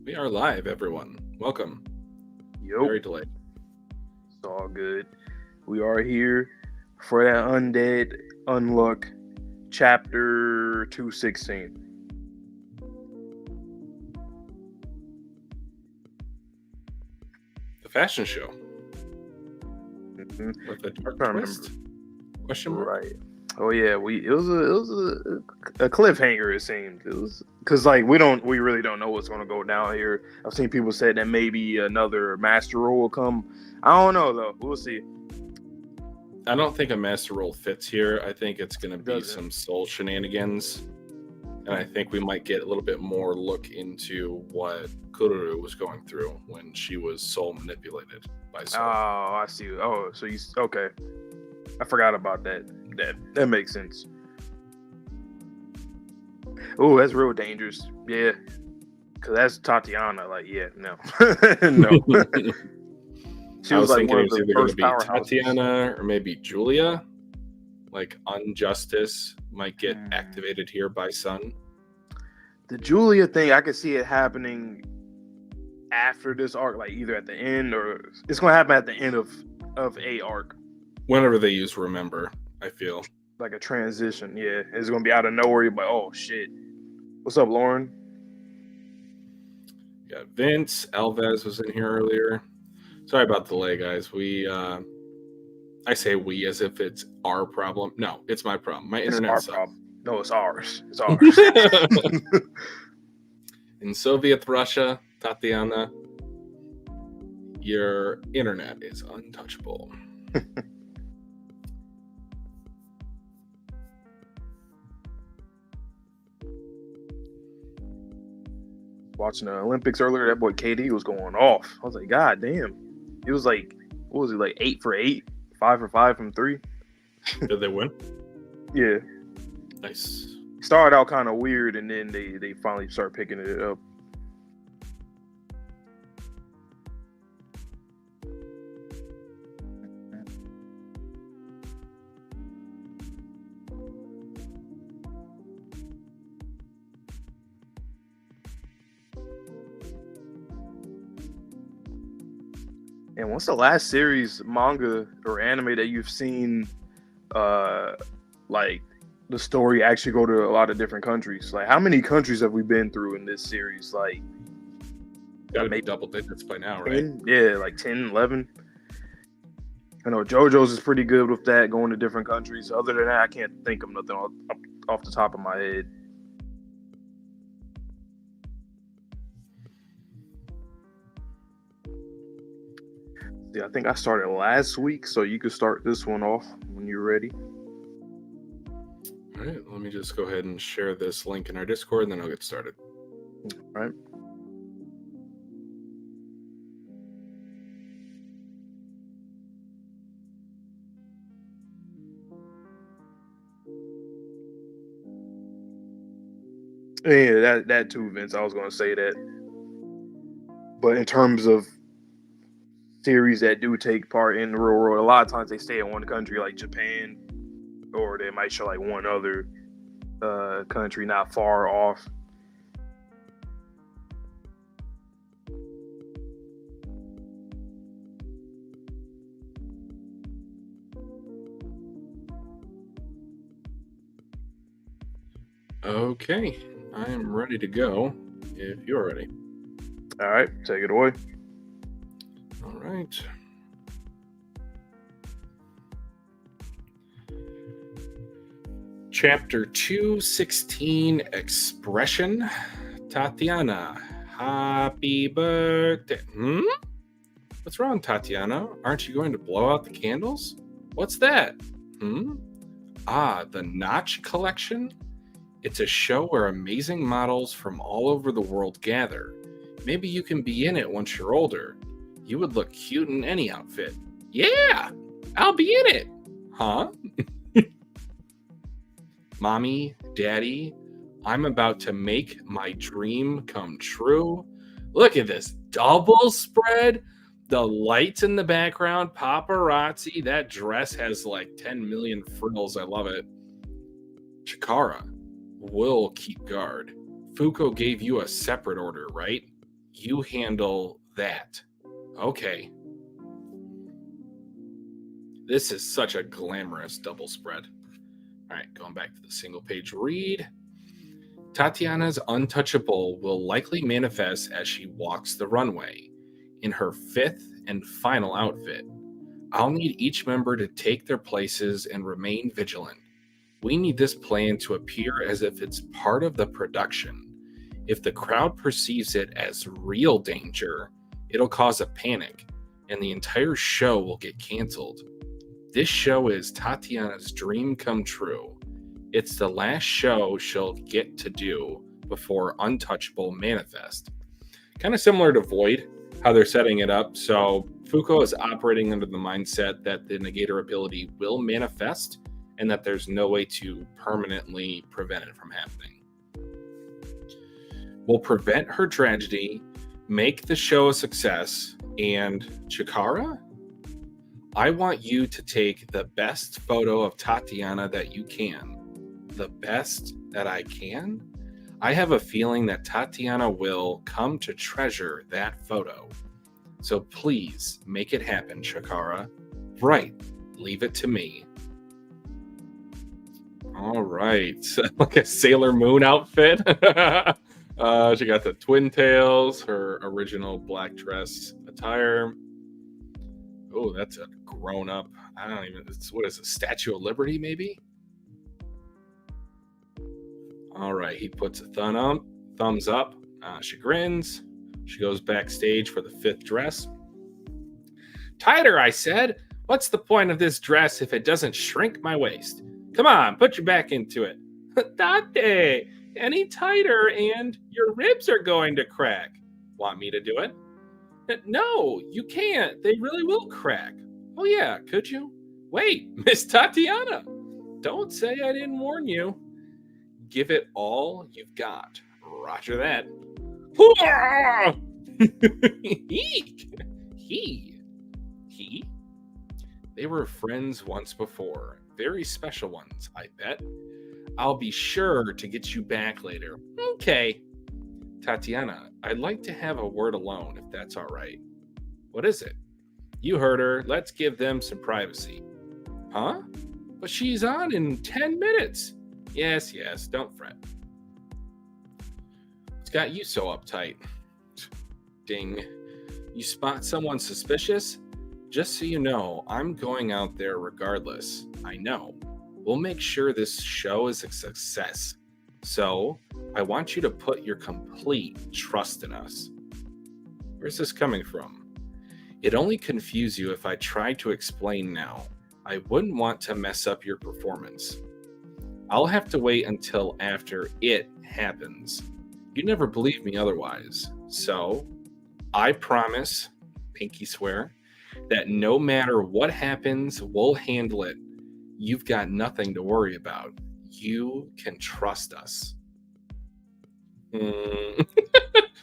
We are live, everyone. Welcome. Yo, Very delayed. it's all good. We are here for that Undead Unluck chapter 216. The fashion show Mm-hmm. with a dark I twist? Question mark? Right. Oh yeah, it was a cliffhanger. It seemed it was because we really don't know what's gonna go down here. I've seen people say that maybe another master role will come. I don't know though. We'll see. I don't think a master role fits here. I think it's going to be Doesn't. some soul shenanigans. And I think we might get a little bit more look into what Kururu was going through when she was soul manipulated by Oh, soul. I see. Oh, so you okay? I forgot about that. That makes sense. Oh, that's real dangerous. Yeah, because that's Tatiana. Like, yeah, no, no. She I was was like thinking one it of was the either going to first be powerhouses. Tatiana or maybe Julia. Like, Injustice might get activated here by Sun. The Julia thing, I could see it happening after this arc, like either at the end or it's gonna happen at the end of a arc, Whenever they use Remember, I feel. like a transition. Yeah, it's gonna be out of nowhere. You're like, oh shit, what's up, Lauren? Yeah, Vince Alves was in here earlier. Sorry about the delay, guys. I say we as if it's our problem. No, it's my problem. My It's internet our sucks. problem. No, it's ours. It's ours. In Soviet Russia, Tatiana, your internet is untouchable. Watching the Olympics earlier, that boy KD was going off. I was like, God damn. It was like, what was it, like 8 for 8, 5 for 5 from 3? Did they win? Yeah. Nice. Started out kind of weird, and then they finally start picking it up. And what's the last series, manga or anime that you've seen, like the story actually go to a lot of different countries? Like, how many countries have we been through in this series? Like, Gotta be maybe double digits by now, right? 10? Yeah, like 10, 11. I know JoJo's is pretty good with that, going to different countries. Other than that, I can't think of nothing off the top of my head. Yeah, I think I started last week, so you could start this one off when you're ready. All right, let me just go ahead and share this link in our Discord, and then I'll get started. All right. Yeah, that too, Vince. I was going to say that. But in terms of series that do take part in the real world, a lot of times they stay in one country, like Japan, or they might show like one other country not far off. Okay, I am ready to go if you're ready. All right, take it away. All right. Chapter 216, Expression. Tatiana, happy birthday. What's wrong, Tatiana? Aren't you going to blow out the candles? What's that? The Notch Collection? It's a show where amazing models from all over the world gather. Maybe you can be in it once you're older. You would look cute in any outfit. Yeah, I'll be in it. Huh? Mommy, Daddy, I'm about to make my dream come true. Look at this double spread. The lights in the background, paparazzi. That dress has like 10 million frills. I love it. Chikara, we'll keep guard. Fuko gave you a separate order, right? You handle that. Okay. This is such a glamorous double spread. All right, going back to the single page read. Tatiana's untouchable will likely manifest as she walks the runway in her 5th and final outfit. I'll need each member to take their places and remain vigilant. We need this plan to appear as if it's part of the production. If the crowd perceives it as real danger, it'll cause a panic, and the entire show will get canceled. This show is Tatiana's dream come true. It's the last show she'll get to do before Untouchable manifest. Kind of similar to Void, how they're setting it up. So Fuko is operating under the mindset that the Negator ability will manifest and that there's no way to permanently prevent it from happening. We'll prevent her tragedy, make the show a success, and Chikara, I want you to take the best photo of Tatiana that you can. The best that I can? I have a feeling that Tatiana will come to treasure that photo. So please make it happen, Chikara. Right, leave it to me. All right, like a Sailor Moon outfit. She got the twin tails, her original black dress attire. Oh, that's a grown up. I don't even. What is it? Statue of Liberty, maybe? All right, he puts a thumbs up. She grins. She goes backstage for the 5th dress. Tighter, I said. What's the point of this dress if it doesn't shrink my waist? Come on, put your back into it. Date, any tighter and your ribs are going to crack. Want me to do it? No, you can't. They really will crack. Oh yeah, could you? Wait, Miss Tatiana. Don't say I didn't warn you. Give it all you've got. Roger that. He? They were friends once before. Very special ones, I bet. I'll be sure to get you back later. Okay. Tatiana, I'd like to have a word alone, if that's all right. What is it? You heard her. Let's give them some privacy. Huh? But she's on in 10 minutes. Yes, don't fret. What's got you so uptight? Ding. You spot someone suspicious? Just so you know, I'm going out there regardless. I know. We'll make sure this show is a success. So, I want you to put your complete trust in us. Where's this coming from? It'd only confuse you if I tried to explain now. I wouldn't want to mess up your performance. I'll have to wait until after it happens. You'd never believe me otherwise. So, I promise, pinky swear, that no matter what happens, we'll handle it. You've got nothing to worry about. You can trust us.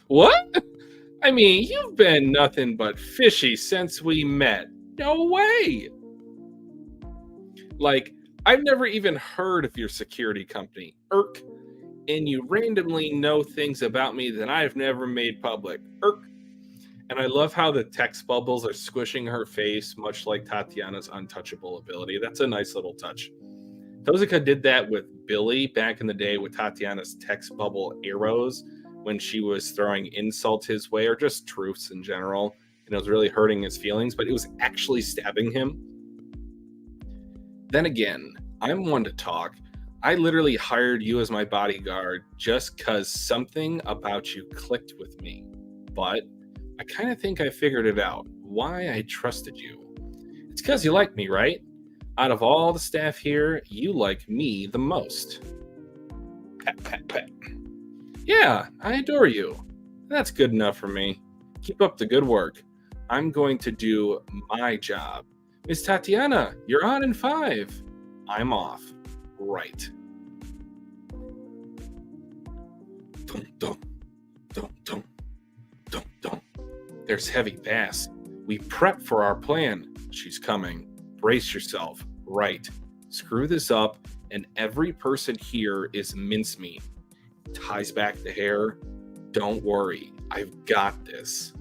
What? I mean, you've been nothing but fishy since we met. No way. Like, I've never even heard of your security company, Irk, and you randomly know things about me that I've never made public, Irk. And I love how the text bubbles are squishing her face, much like Tatiana's untouchable ability. That's a nice little touch. Tozuka did that with Billy back in the day with Tatiana's text bubble arrows when she was throwing insults his way, or just truths in general. And it was really hurting his feelings, but it was actually stabbing him. Then again, I'm one to talk. I literally hired you as my bodyguard just because something about you clicked with me. But I kind of think I figured it out, why I trusted you. It's because you like me, right? Out of all the staff here, you like me the most. Pat, pat, pat. Yeah, I adore you. That's good enough for me. Keep up the good work. I'm going to do my job. Miss Tatiana, you're on in 5. I'm off. Right. Dum, dum, dum, dum, dum, dum. There's heavy bass. We prep for our plan. She's coming. Brace yourself. Right. Screw this up, and every person here is mincemeat. Ties back the hair. Don't worry. I've got this.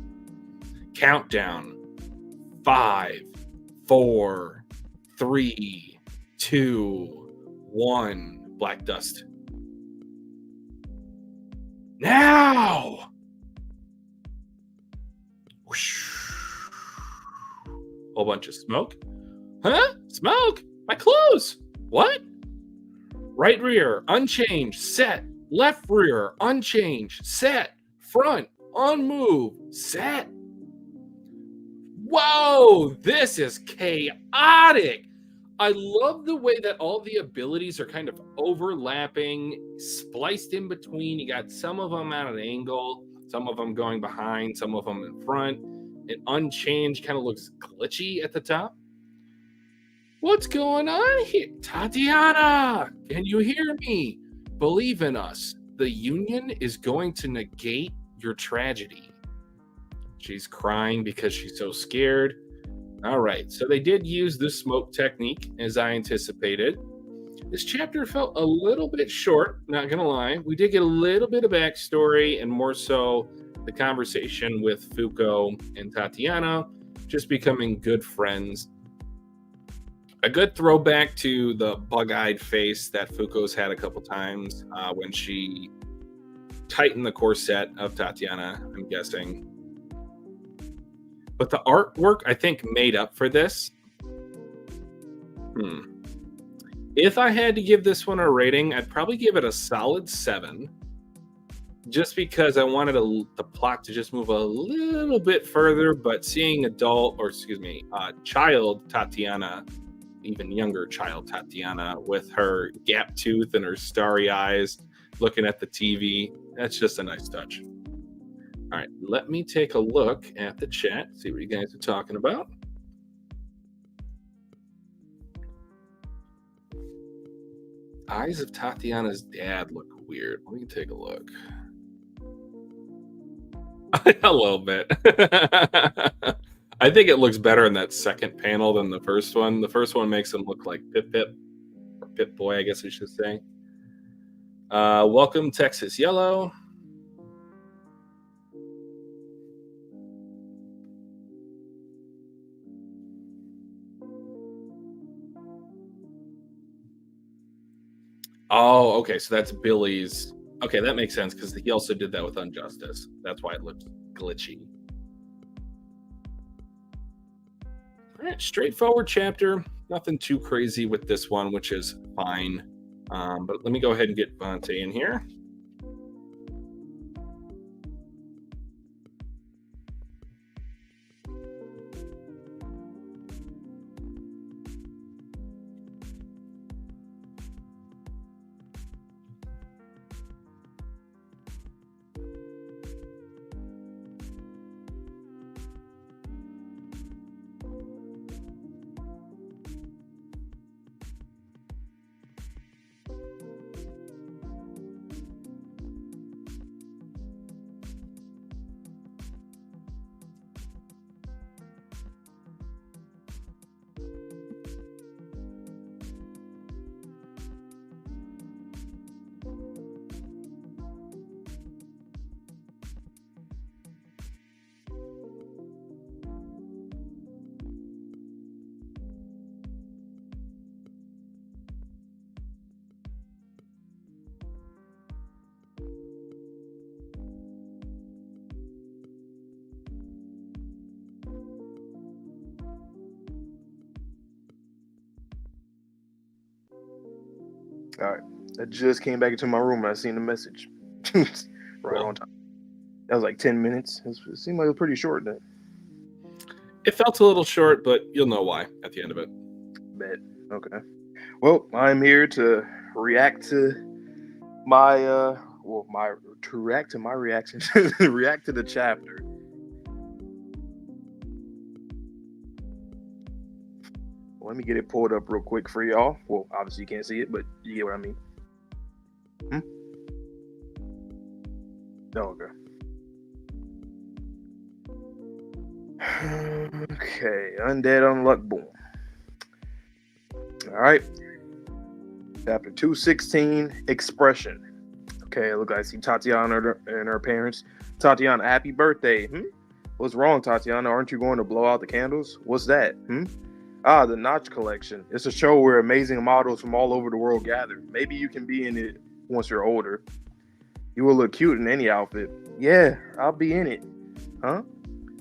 Countdown. 5, 4, 3, 2, 1. Black dust. Now! Whoosh. Whole bunch of smoke. Huh? Smoke? My clothes! What? Right rear, unchanged, set. Left rear, unchanged, set. Front, unmoved, set. Whoa! This is chaotic! I love the way that all the abilities are kind of overlapping, spliced in between. You got some of them at an angle, some of them going behind, some of them in front. And unchanged kind of looks glitchy at the top. What's going on here? Tatiana, can you hear me? Believe in us. The Union is going to negate your tragedy. She's crying because she's so scared. All right, so they did use the smoke technique as I anticipated. This chapter felt a little bit short, not gonna lie. We did get a little bit of backstory and more so the conversation with Fuko and Tatiana just becoming good friends. A good throwback to the bug-eyed face that Fuko's had a couple times when she tightened the corset of Tatiana, I'm guessing. But the artwork, I think, made up for this. If I had to give this one a rating, I'd probably give it a solid 7. Just because I wanted the plot to just move a little bit further, but seeing child Tatiana, even younger child Tatiana, with her gap tooth and her starry eyes, looking at the TV, that's just a nice touch. All right, let me take a look at the chat, see what you guys are talking about. Eyes of Tatiana's dad look weird. Let me take a look. A little bit. I think it looks better in that second panel than the first one. The first one makes him look like Pip Pip, or Pip Boy, I guess I should say. Welcome, Texas Yellow. Oh, okay, so that's Billy's. Okay, that makes sense because he also did that with Injustice. That's why it looks glitchy. All right, straightforward chapter. Nothing too crazy with this one, which is fine. But let me go ahead and get Vontae in here. All right. I just came back into my room and I seen the message. Right on time. That was like 10 minutes. It seemed like it was pretty short then. It felt a little short, but you'll know why at the end of it. Bet. Okay. Well, I'm here to react to my react to my reaction. React to the chapter. Let me get it pulled up real quick for y'all. Well, obviously you can't see it, but you get what I mean. Oh, okay. Okay, Undead Unluck, boom. All right. Chapter 216, Expression. Okay, look, I see Tatiana and her parents. Tatiana, happy birthday. What's wrong, Tatiana? Aren't you going to blow out the candles? What's that? Ah, the Notch Collection. It's a show where amazing models from all over the world gather. Maybe you can be in it once you're older. You will look cute in any outfit. Yeah, I'll be in it. Huh?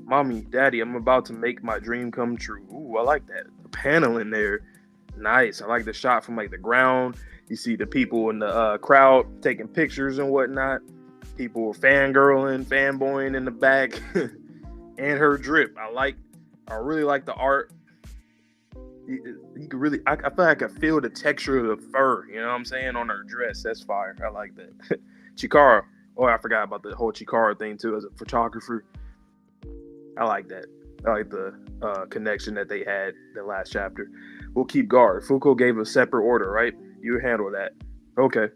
Mommy, Daddy, I'm about to make my dream come true. Ooh, I like that. The panel in there. Nice. I like the shot from like the ground. You see the people in the crowd taking pictures and whatnot. People were fangirling, fanboying in the back. And her drip. I really like the art. You could really, I feel like I could feel the texture of the fur, you know what I'm saying, on her dress. That's fire. I like that. Chikara. Oh, I forgot about the whole Chikara thing too as a photographer. I like that. I like the connection that they had the last chapter. We'll keep guard. Fuko gave a separate order, right? You handle that. Okay.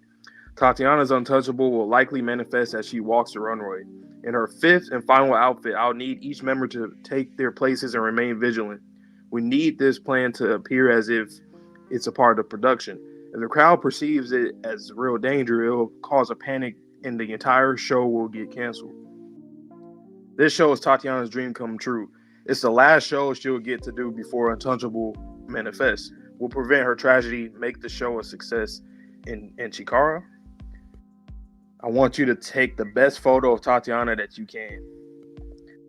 Tatiana's untouchable will likely manifest as she walks the runway. In her fifth and final outfit, I'll need each member to take their places and remain vigilant. We need this plan to appear as if it's a part of production. If the crowd perceives it as real danger, it will cause a panic and the entire show will get canceled. This show is Tatiana's dream come true. It's the last show she'll get to do before Untouchable manifests. We'll prevent her tragedy, make the show a success. In Chikara, I want you to take the best photo of Tatiana that you can.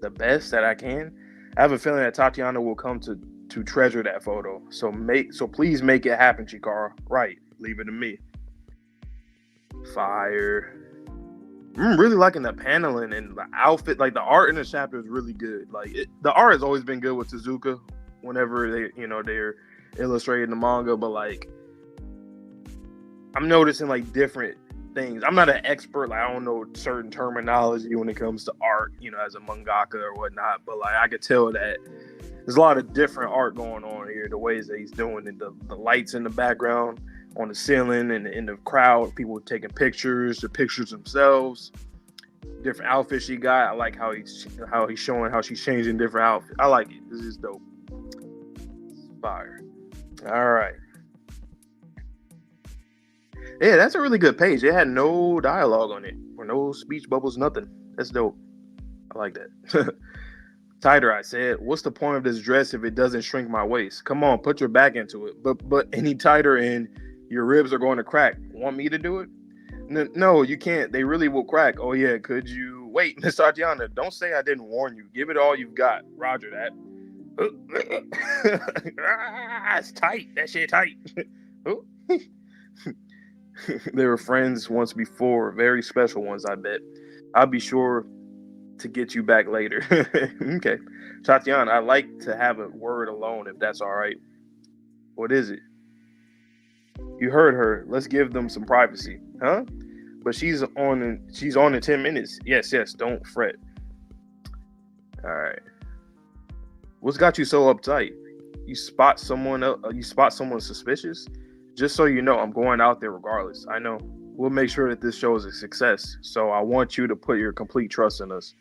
The best that I can? I have a feeling that Tatiana will come to treasure that photo. So please make it happen, Chikara. Right. Leave it to me. Fire. I'm really liking the paneling and the outfit. Like the art in the chapter is really good. The art has always been good with Tezuka whenever they're illustrating the manga, but like I'm noticing like different things. I'm not an expert. Like I don't know certain terminology when it comes to art, as a mangaka or whatnot. But like I could tell that there's a lot of different art going on here. The ways that he's doing it, the lights in the background, on the ceiling, and in the crowd, people taking pictures, the pictures themselves, different outfits she got. I like how he's showing how she's changing different outfits. I like it. This is dope. Fire. All right. Yeah, that's a really good page. It had no dialogue on it, or no speech bubbles, nothing. That's dope. I like that. Tighter, I said. What's the point of this dress if it doesn't shrink my waist? Come on, put your back into it. But any tighter and your ribs are going to crack. Want me to do it? No, you can't. They really will crack. Oh yeah, could you wait, Miss Tatiana? Don't say I didn't warn you. Give it all you've got. Roger that. It's tight. That shit tight. They were friends once before, very special ones, I bet. I'll be sure to get you back later. Okay. Tatiana, I'd like to have a word alone if that's all right. What is it? You heard her. Let's give them some privacy. Huh? But she's on in 10 minutes. Yes, don't fret. All right. What's got you so uptight? You spot someone suspicious? Just so you know, I'm going out there regardless. I know. We'll make sure that this show is a success. So I want you to put your complete trust in us.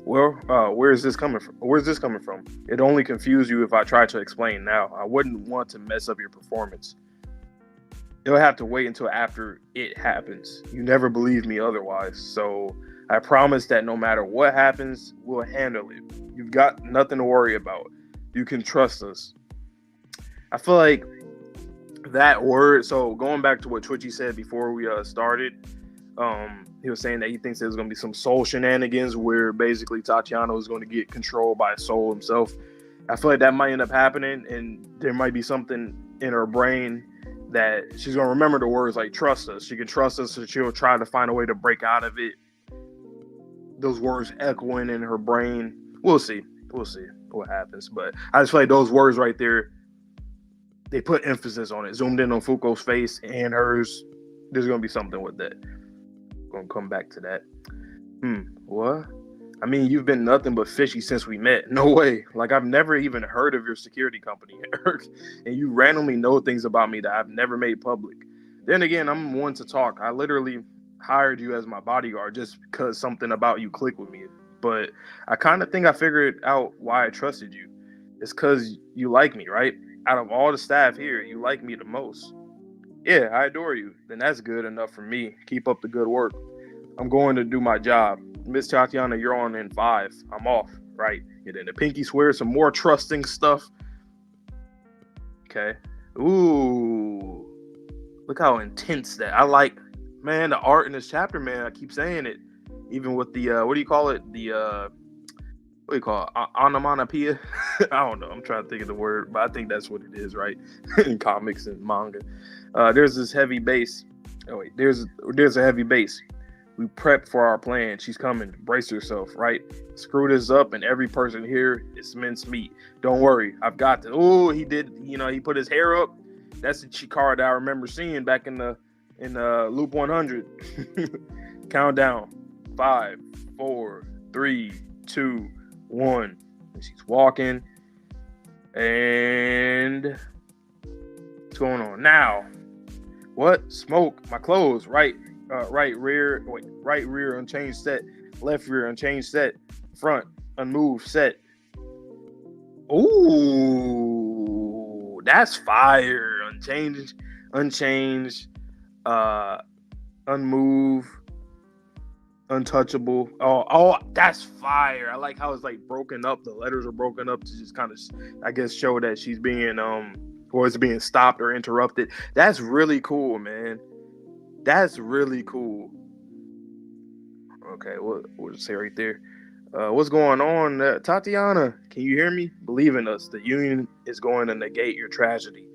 Well, where's this coming from? It only confuse you if I try to explain now. I wouldn't want to mess up your performance. You'll have to wait until after it happens. You never believe me otherwise. So I promise that no matter what happens, we'll handle it. You've got nothing to worry about. You can trust us. I feel like that word, so going back to what Twitchy said before we started, he was saying that he thinks there's going to be some soul shenanigans where basically Tatiana was going to get controlled by Soul himself. I feel like that might end up happening, and there might be something in her brain that she's going to remember the words like trust us. She can trust us, so she'll try to find a way to break out of it. Those words echoing in her brain. We'll see what happens. But I just feel like those words right there, they put emphasis on it. Zoomed in on Fuko's face and hers. There's going to be something with that. Going to come back to that. What? I mean, you've been nothing but fishy since we met. No way. Like, I've never even heard of your security company. And you randomly know things about me that I've never made public. Then again, I'm one to talk. I literally hired you as my bodyguard just because something about you clicked with me. But I kind of think I figured out why I trusted you. It's because you like me, right? Out of all the staff here, you like me the most. Yeah, I adore you. Then that's good enough for me. Keep up the good work. I'm going to do my job. Miss Tatiana, you're on in 5. I'm off, right? And then the pinky swears some more trusting stuff. Okay. Ooh. Look how intense that. I like, man, the art in this chapter, man. I keep saying it. Even with the, what do you call it? The, what do you call it? Onomatopoeia? I don't know. I'm trying to think of the word, but I think that's what it is, right? In comics and manga. There's this heavy bass. Oh, wait. There's a heavy bass. We prep for our plan. She's coming. Brace yourself, right? Screw this up, and every person here is minced meat. Don't worry, I've got this. Oh, he did. He put his hair up. That's the Chikara that I remember seeing back in Loop 100. Countdown: 5, 4, 3, 2, 1. And she's walking. And what's going on now? What? Smoke. My clothes. Right rear unchanged set, left rear unchanged set, front unmoved set. Ooh, that's fire. Unchanged, unmoved, untouchable. Oh, that's fire. I like how it's like broken up. The letters are broken up to just kind of, I guess, show that she's being or is being stopped or interrupted. That's really cool, man. That's really cool. Okay, we'll just say right there. What's going on? Tatiana, can you hear me? Believe in us. The Union is going to negate your tragedy.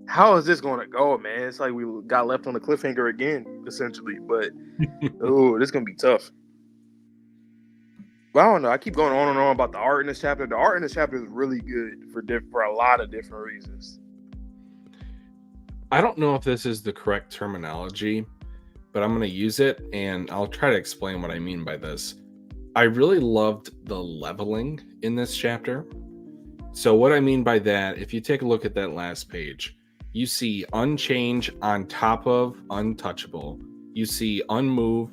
How is this going to go, man? It's like we got left on the cliffhanger again, essentially. But, this is going to be tough. But I don't know. I keep going on and on about the art in this chapter. The art in this chapter is really good for a lot of different reasons. I don't know if this is the correct terminology, but I'm going to use it, and I'll try to explain what I mean by this. I really loved the leveling in this chapter. So what I mean by that, if you take a look at that last page, you see Unchange on top of Untouchable. You see Unmove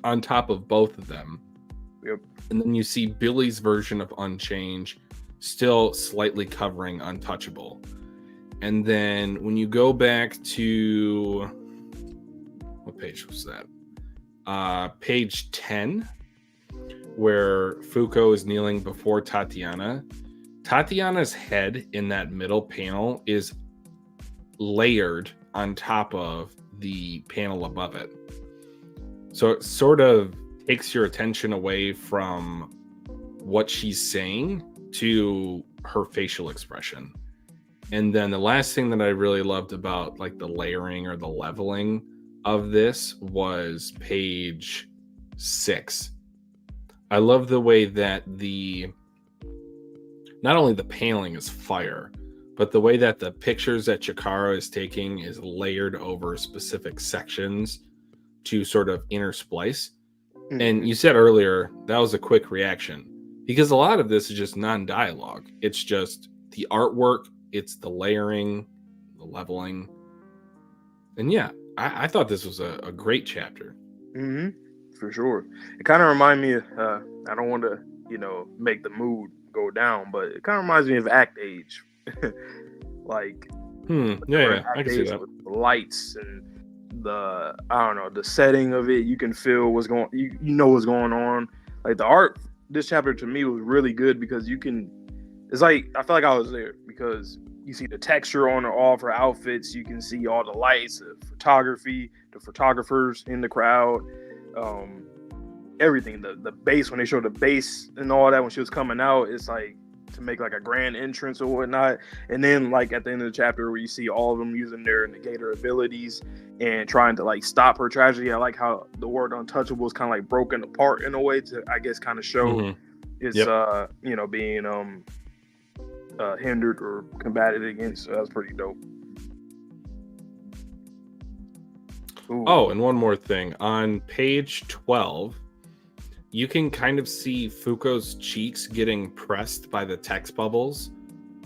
on top of both of them. Yep. And then you see Billy's version of Unchange still slightly covering Untouchable. And then when you go back to, what page was that? Page 10, where Fuko is kneeling before Tatiana. Tatiana's head in that middle panel is layered on top of the panel above it. So it sort of takes your attention away from what she's saying to her facial expression. And then the last thing that I really loved about like the layering or the leveling of this was page 6. I love the way that not only the paneling is fire, but the way that the pictures that Chikara is taking is layered over specific sections to sort of intersplice. Mm-hmm. And you said earlier that was a quick reaction because a lot of this is just non-dialogue. It's just the artwork, it's the layering, the leveling. And yeah, I thought this was a great chapter. Mm-hmm. For sure. It kind of reminds me of, I don't want to, make the mood go down, but it kind of reminds me of Act Age. Like, yeah, I can see that. With the lights and the setting of it, you can feel what's going, you know what's going on. Like the art, this chapter to me was really good because it's like, I feel like I was there because you see the texture on all of her outfits. You can see all the lights, the photography, the photographers in the crowd, everything. The bass, when they show the bass and all that when she was coming out, it's like to make like a grand entrance or whatnot. And then like at the end of the chapter where you see all of them using their negator abilities and trying to like stop her tragedy. I like how the word untouchable is kind of like broken apart in a way to, I guess, kind of show it's being hindered or combated against. So that's pretty dope. Ooh. Oh, and one more thing. On page 12, you can kind of see Fuko's cheeks getting pressed by the text bubbles.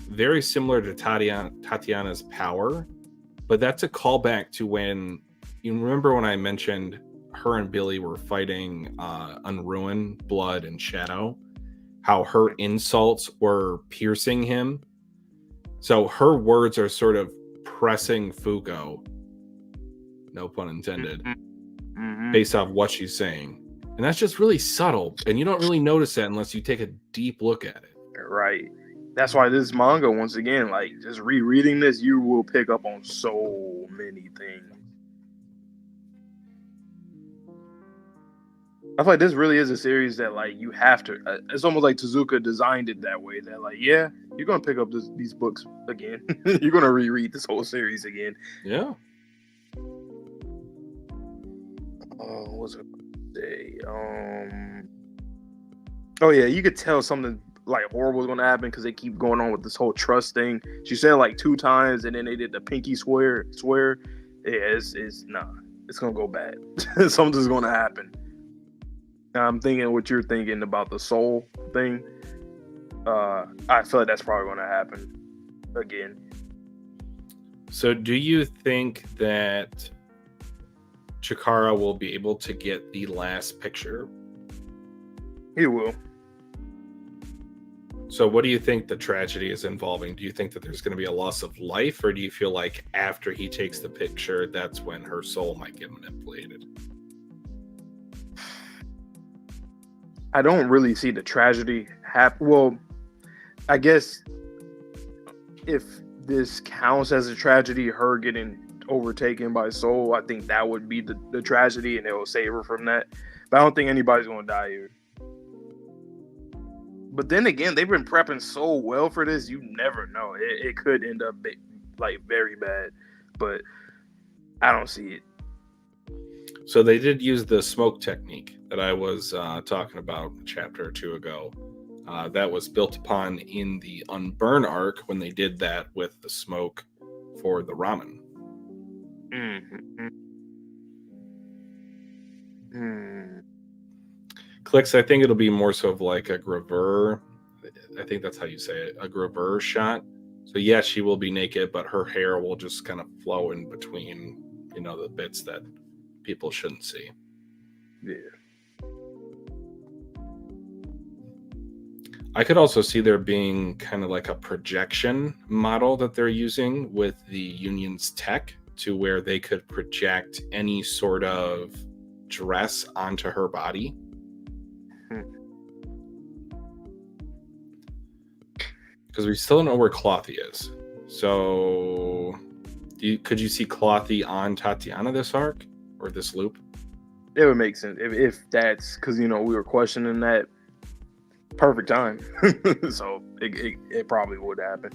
Very similar to Tatiana's power. But that's a callback to when, you remember when I mentioned her and Billy were fighting Unruin, Blood, and Shadow? How her insults were piercing him. So her words are sort of pressing Fuko no pun intended, Mm-hmm. based off what she's saying. And that's just really subtle, and you don't really notice that unless you take a deep look at it. Right. That's why this manga, once again, like just rereading this, you will pick up on so many things. I feel like this really is a series that like you have to. It's almost like Tezuka designed it that way. That like, yeah, you're gonna pick up these books again. You're gonna reread this whole series again. Yeah. What's it say? Oh yeah, you could tell something like horrible is gonna happen because they keep going on with this whole trust thing. She said it like 2 times, and then they did the pinky swear. Yeah, it's nah. It's gonna go bad. Something's gonna happen. I'm thinking what you're thinking about the soul thing. I feel like that's probably going to happen again. So do you think that Chikara will be able to get the last picture? He will. So what do you think the tragedy is involving? Do you think that there's going to be a loss of life, or do you feel like after he takes the picture, that's when her soul might get manipulated? I don't really see the tragedy happen. Well, I guess if this counts as a tragedy, her getting overtaken by Soul, I think that would be the tragedy, and it will save her from that. But I don't think anybody's going to die here. But then again, they've been prepping so well for this, you never know. It could end up like very bad, but I don't see it. So they did use the smoke technique that I was talking about a chapter or two ago. That was built upon in the Unburn arc when they did that with the smoke for the ramen. Clicks, I think it'll be more so of like a gravure. I think that's how you say it, a gravure shot. So yes, she will be naked, but her hair will just kind of flow in between, the bits that people shouldn't see. Yeah. I could also see there being kind of like a projection model that they're using with the Union's tech to where they could project any sort of dress onto her body. Because we still don't know where Clothy is. So could you see Clothy on Tatiana this arc or this loop? It would make sense if that's because we were questioning that. Perfect time. So it probably would happen.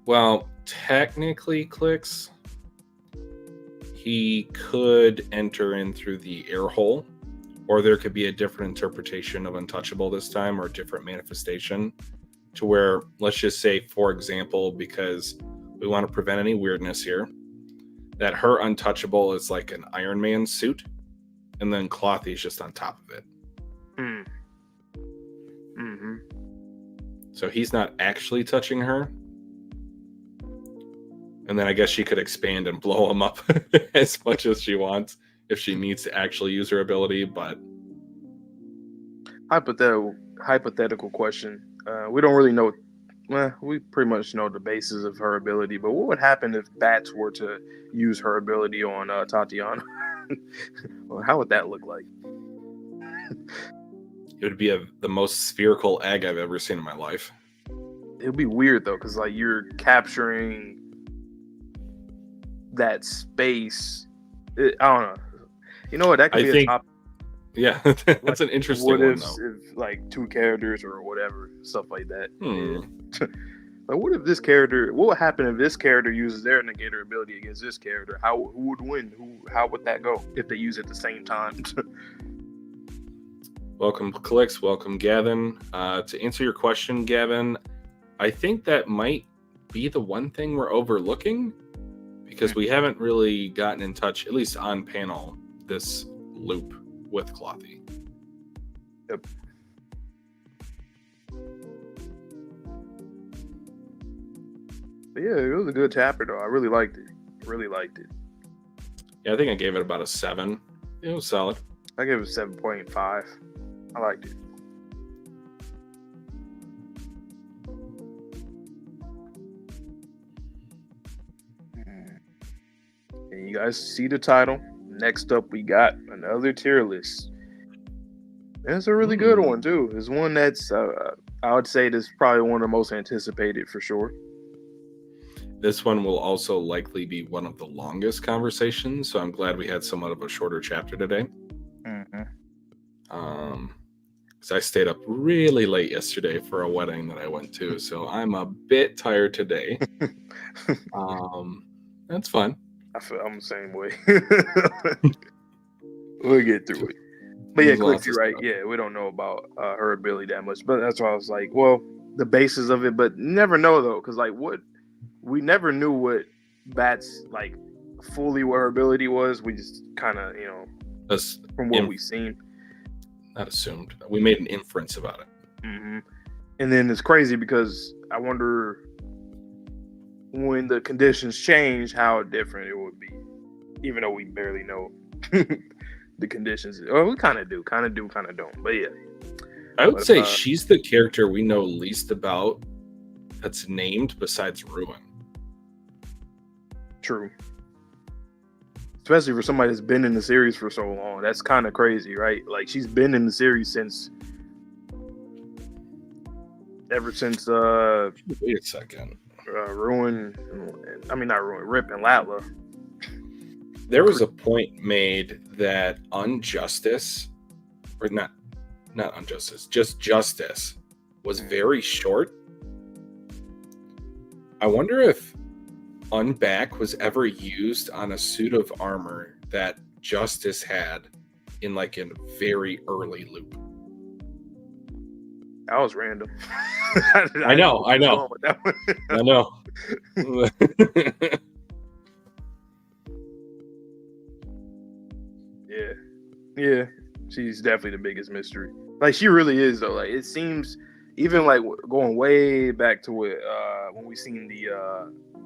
Well, technically, Clicks, he could enter in through the air hole, or there could be a different interpretation of Untouchable this time, or a different manifestation to where, let's just say, for example, because we want to prevent any weirdness here, that her Untouchable is like an Iron Man suit, and then Clothy is just on top of it. Mm-hmm. So he's not actually touching her. And then I guess she could expand and blow him up as much as she wants if she needs to actually use her ability. But hypothetical question. We don't really know. Well, we pretty much know the basis of her ability. But what would happen if Bats were to use her ability on Tatiana? Well, how would that look like? It would be the most spherical egg I've ever seen in my life. It would be weird though, because like you're capturing that space. I don't know. You know what? That could be a topic. Yeah, that's like, an interesting one though. If like 2 characters or whatever, stuff like that. Yeah. Like, what if this character? What would happen if this character uses their negator ability against this character? Who would win? How would that go if they use it at the same time? Welcome, Clicks. Welcome, Gavin. To answer your question, Gavin, I think that might be the one thing we're overlooking because we haven't really gotten in touch, at least on panel, this loop with Clothy. Yep. But yeah, it was a good chapter though. I really liked it. Yeah, I think I gave it about a 7. It was solid. I gave it 7.5. I liked it. And you guys see the title. Next up, we got another tier list. And it's a really good one too. It's one that's I would say this is probably one of the most anticipated for sure. This one will also likely be one of the longest conversations, so I'm glad we had somewhat of a shorter chapter today. Because I stayed up really late yesterday for a wedding that I went to, so I'm a bit tired today. That's fun. I'm the same way. We'll get through it. But yeah, Cliff, you're right. Yeah, we don't know about her ability that much, but that's why I was like, well, the basis of it, but you never know though, because like we never knew what Bat's like fully what her ability was. We just kind of, from what we've seen. Not assumed. We made an inference about it. Mm-hmm. And then it's crazy because I wonder when the conditions change, how different it would be, even though we barely know the conditions. Well, we kind of do, kind of don't. But yeah, I would say she's the character we know least about that's named besides Ruin. True. Especially for somebody that's been in the series for so long. That's kind of crazy, right? Like, she's been in the series ever since wait a second. Ruin, I mean not Ruin, Rip and Latla. There was a point made that Injustice, or not Injustice, just Justice was very short. I wonder if Unback was ever used on a suit of armor that Justice had in like a very early loop. That was random. I know. I know. Yeah. She's definitely the biggest mystery. Like, she really is though. Like, it seems even like going way back to it when we seen the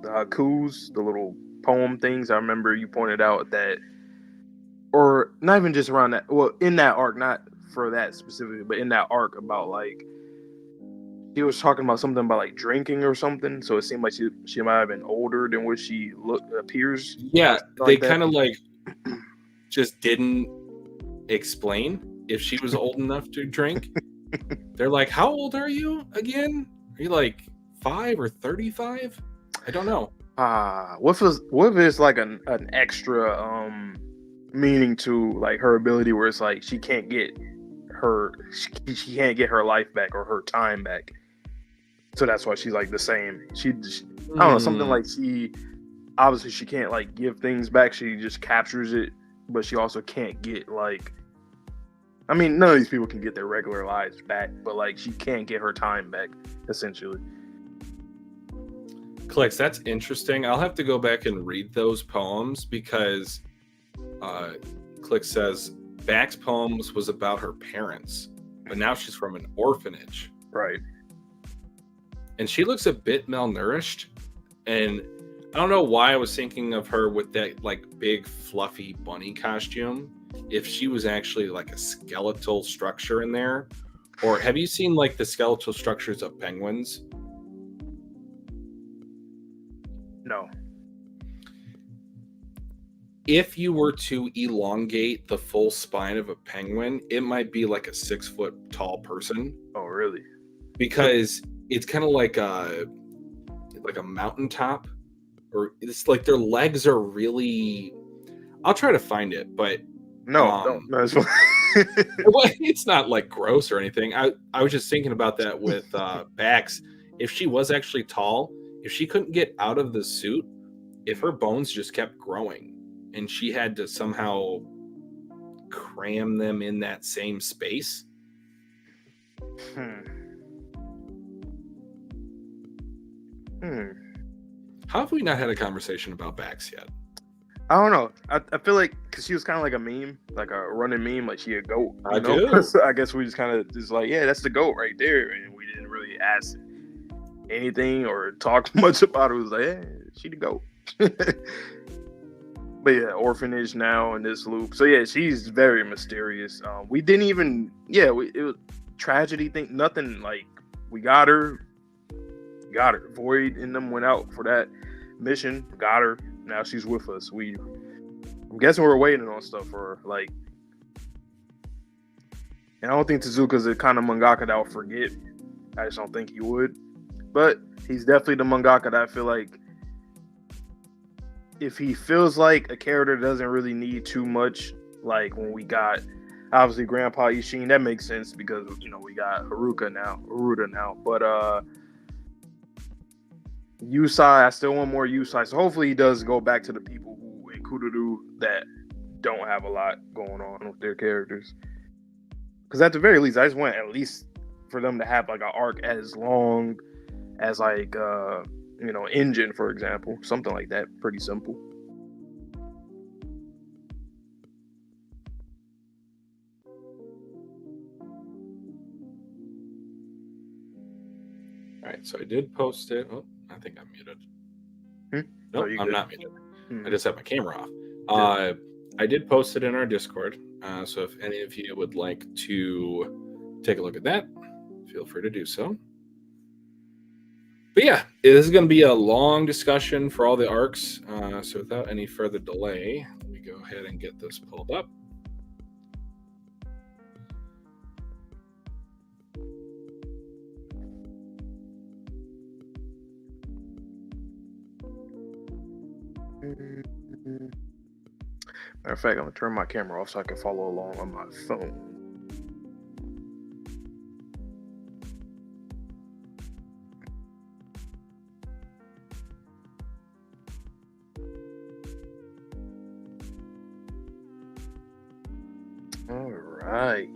haikus, the little poem things. I remember you pointed out that, or not even just around that. Well, in that arc, not for that specifically, but in that arc about like he was talking about something about like drinking or something. So it seemed like she might have been older than what she appears. Yeah, they kind of like just didn't explain if she was old enough to drink. They're like, how old are you again? Are you like 5 or 35? I don't know. What if it's like an extra meaning to like her ability where it's like she can't get her life back or her time back, so that's why she's like the same. I don't know, something like she can't like give things back, she just captures it, but she also can't get like, I mean, none of these people can get their regular lives back, but like she can't get her time back essentially. Clicks, that's interesting. I'll have to go back and read those poems because Click says Back's poems was about her parents, but now she's from an orphanage. Right. And she looks a bit malnourished. And I don't know why I was thinking of her with that like big fluffy bunny costume. If she was actually like a skeletal structure in there. Or have you seen like the skeletal structures of penguins? No. If you were to elongate the full spine of a penguin, it might be like a 6 foot tall person. Oh, really? Because it's kind of like a mountaintop, or it's like their legs are really. I'll try to find it, but no, it's fine. Well, it's not like gross or anything. I was just thinking about that with Bax. If she was actually tall, if she couldn't get out of the suit, if her bones just kept growing and she had to somehow cram them in that same space. How have we not had a conversation about Bax yet? I don't know. I feel like because she was kind of like a meme, like a running meme, like she a goat. I do. So I guess we just kind of just like, yeah, that's the goat right there, and we didn't really ask anything or talk much about it. It was like, yeah, she the goat. But yeah, orphanage now in this loop. So yeah, she's very mysterious. We didn't even it was tragedy thing. Nothing like we got her. Void and them went out for that mission. Got her. Now she's with us. I'm guessing we're waiting on stuff for her. Like, and I don't think Tezuka's the kind of mangaka that I'll forget. I just don't think he would. But he's definitely the mangaka that I feel like if he feels like a character doesn't really need too much, like when we got obviously Grandpa Ishin, that makes sense because we got Haruka now. But Yusai, I still want more Yusai. So hopefully he does go back to the people who in Kururu that don't have a lot going on with their characters. Because at the very least, I just want at least for them to have like an arc as long as like Engine, for example, something like that. Pretty simple. All right, so I did post it. Oh, I think I'm muted. Nope, I'm not muted. I just have my camera off. Yeah. I did post it in our Discord. So if any of you would like to take a look at that, feel free to do so. But yeah, this is going to be a long discussion for all the arcs. So without any further delay, let me go ahead and get this pulled up. Matter of fact, I'm going to turn my camera off so I can follow along on my phone. All right.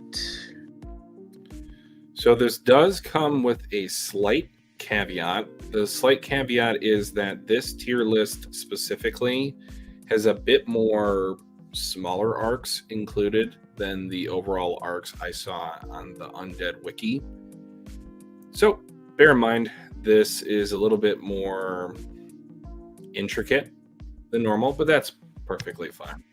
So this does come with a slight caveat. The slight caveat is that this tier list specifically has a bit more smaller arcs included than the overall arcs I saw on the Undead Wiki. So bear in mind, this is a little bit more intricate than normal, but that's perfectly fine.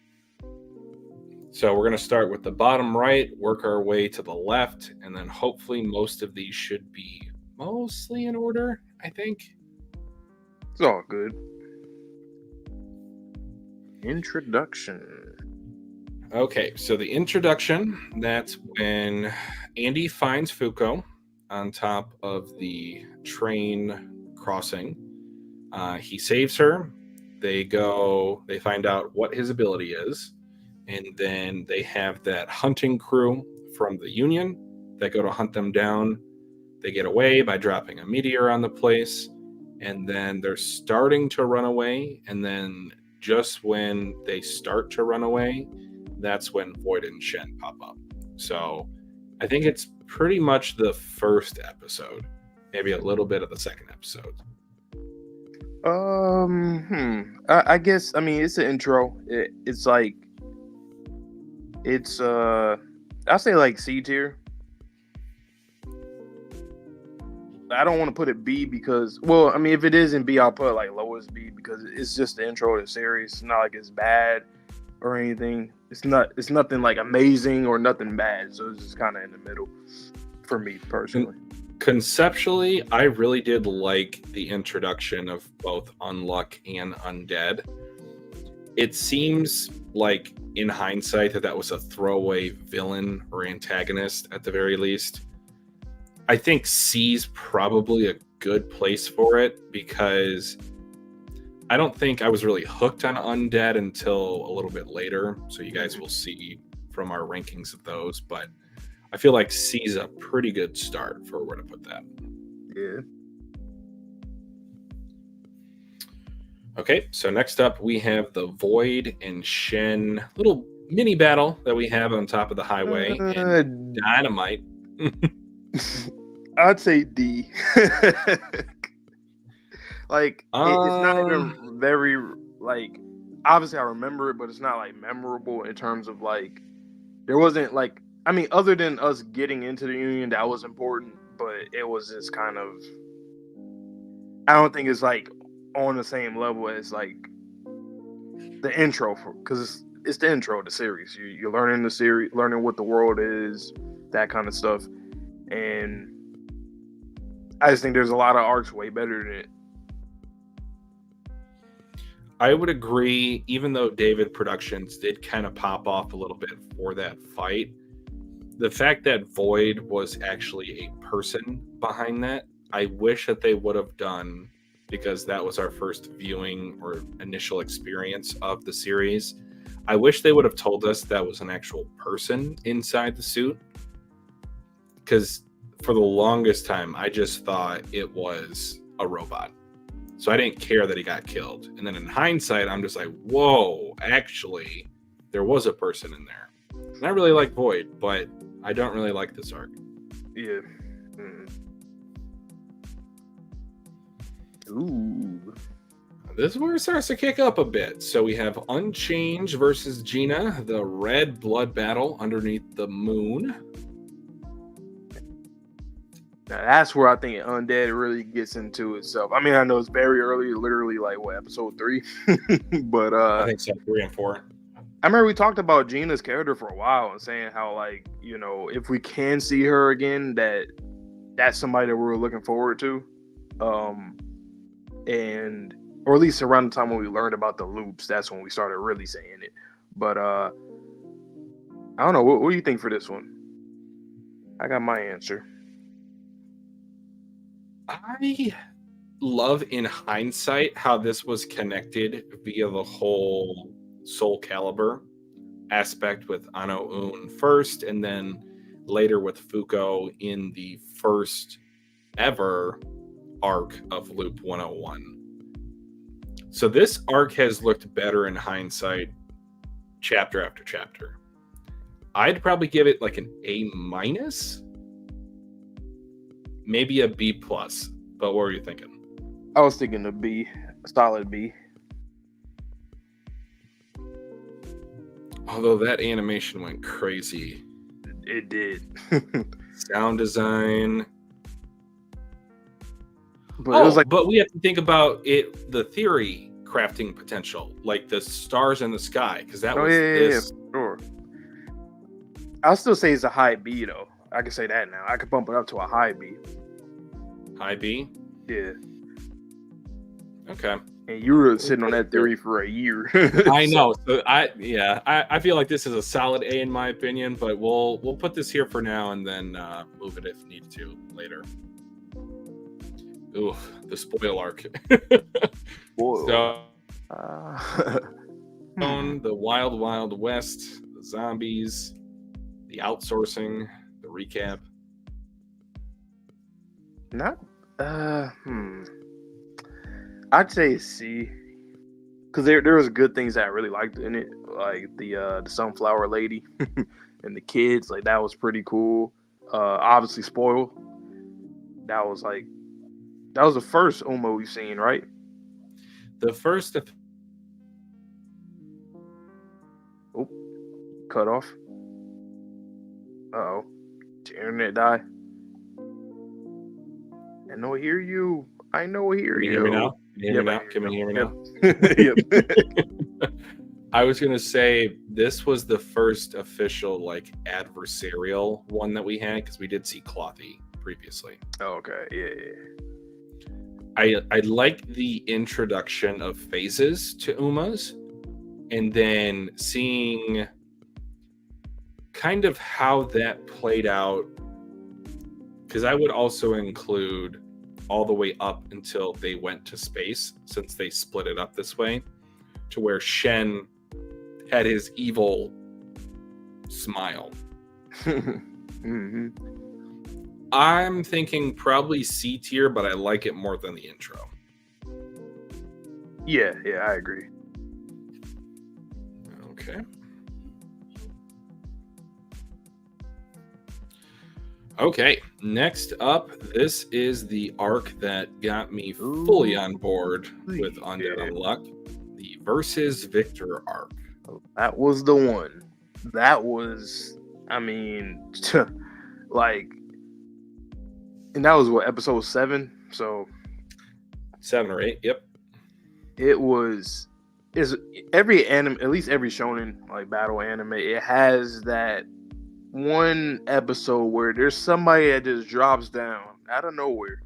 So we're going to start with the bottom right, work our way to the left, and then hopefully most of these should be mostly in order, I think. It's all good. Introduction. Okay, so the introduction, that's when Andy finds Fuko on top of the train crossing. He saves her. They find out what his ability is. And then they have that hunting crew from the Union that go to hunt them down. They get away by dropping a meteor on the place. And then they're starting to run away. And then just when they start to run away, that's when Void and Shen pop up. So I think it's pretty much the first episode. Maybe a little bit of the second episode. I guess, it's an intro. It's like, I'll say like C tier. I don't want to put it B because, if it is in B, I'll put it like lowest B because it's just the intro to the series. It's not like it's bad or anything. It's nothing like amazing or nothing bad. So it's just kind of in the middle for me personally. Conceptually, I really did like the introduction of both Unluck and Undead. It seems like, in hindsight, that was a throwaway villain or antagonist at the very least. I think C's probably a good place for it because I don't think I was really hooked on Undead until a little bit later. So you guys will see from our rankings of those. But I feel like C's a pretty good start for where to put that. Yeah. Okay, so next up we have the Void and Shen little mini battle that we have on top of the highway and Dynamite. I'd say D. Like it's not even very like. Obviously, I remember it, but it's not like memorable in terms of like there wasn't like other than us getting into the Union that was important, but it was just kind of. I don't think it's like on the same level as like the intro for, because it's the intro of the series. You're learning the series, learning what the world is, that kind of stuff, and I just think there's a lot of arcs way better than it. I would agree, even though David Productions did kind of pop off a little bit for that fight. The fact that Void was actually a person behind that, I wish that they would have done, because that was our first viewing or initial experience of the series. I wish they would have told us that was an actual person inside the suit. Because for the longest time, I just thought it was a robot. So I didn't care that he got killed. And then in hindsight, I'm just like, whoa, actually, there was a person in there. And I really like Void, but I don't really like this arc. Yeah. Ooh. This is where it starts to kick up a bit. So we have Unchanged versus Gina, the red blood battle underneath the moon. Now that's where I think Undead really gets into itself. I mean, I know it's very early, literally like what, episode 3? But I think so, 3 and 4. I remember we talked about Gina's character for a while and saying how, like, you know, if we can see her again, that's somebody that we're looking forward to. And or at least around the time when we learned about the loops, that's when we started really saying it. But I don't know, what do you think for this one? I got my answer. I love in hindsight how this was connected via the whole Soul Calibur aspect with Ano Un first, and then later with Fuko in the first ever arc of Loop 101. So this arc has looked better in hindsight, chapter after chapter. I'd probably give it like an A-, maybe a B+. But what were you thinking? I was thinking a B, a solid B. Although that animation went crazy. It did. Sound design. But it was like, but we have to think about it, the theory crafting potential, like the stars in the sky, because that was this. Yeah, sure. I'll still say it's a high B though. I can say that now. I could bump it up to a high B. High B? Yeah. Okay. And you were sitting on that theory for a year. I know. So I feel like this is a solid A in my opinion, but we'll put this here for now and then move it if need to later. Ooh, the spoil arc. So, the Wild Wild West, the zombies, the outsourcing, the recap. Not, I'd say C, because there was good things that I really liked in it, like the sunflower lady and the kids. Like that was pretty cool. Obviously, spoil. That was the first Uma we've seen, right? The first. Oh, cut off. Uh-oh. Did your internet die? I know I hear you. I know I hear you. Can you hear me now? Can you hear me now? Yep. I was going to say this was the first official like adversarial one that we had, because we did see Clothy previously. Oh, okay. Yeah. I like the introduction of phases to Umas, and then seeing kind of how that played out, because I would also include all the way up until they went to space, since they split it up this way, to where Shen had his evil smile. Mm-hmm. I'm thinking probably C tier, but I like it more than the intro. Yeah, I agree. Okay. Okay, next up, this is the arc that got me fully on board with Undead Unluck, the Versus Victor arc. That was the one. That was, I mean, like, and that was what, episode 7? So 7 or 8, yep. it was is every anime, at least every shonen like battle anime, it has that one episode where there's somebody that just drops down out of nowhere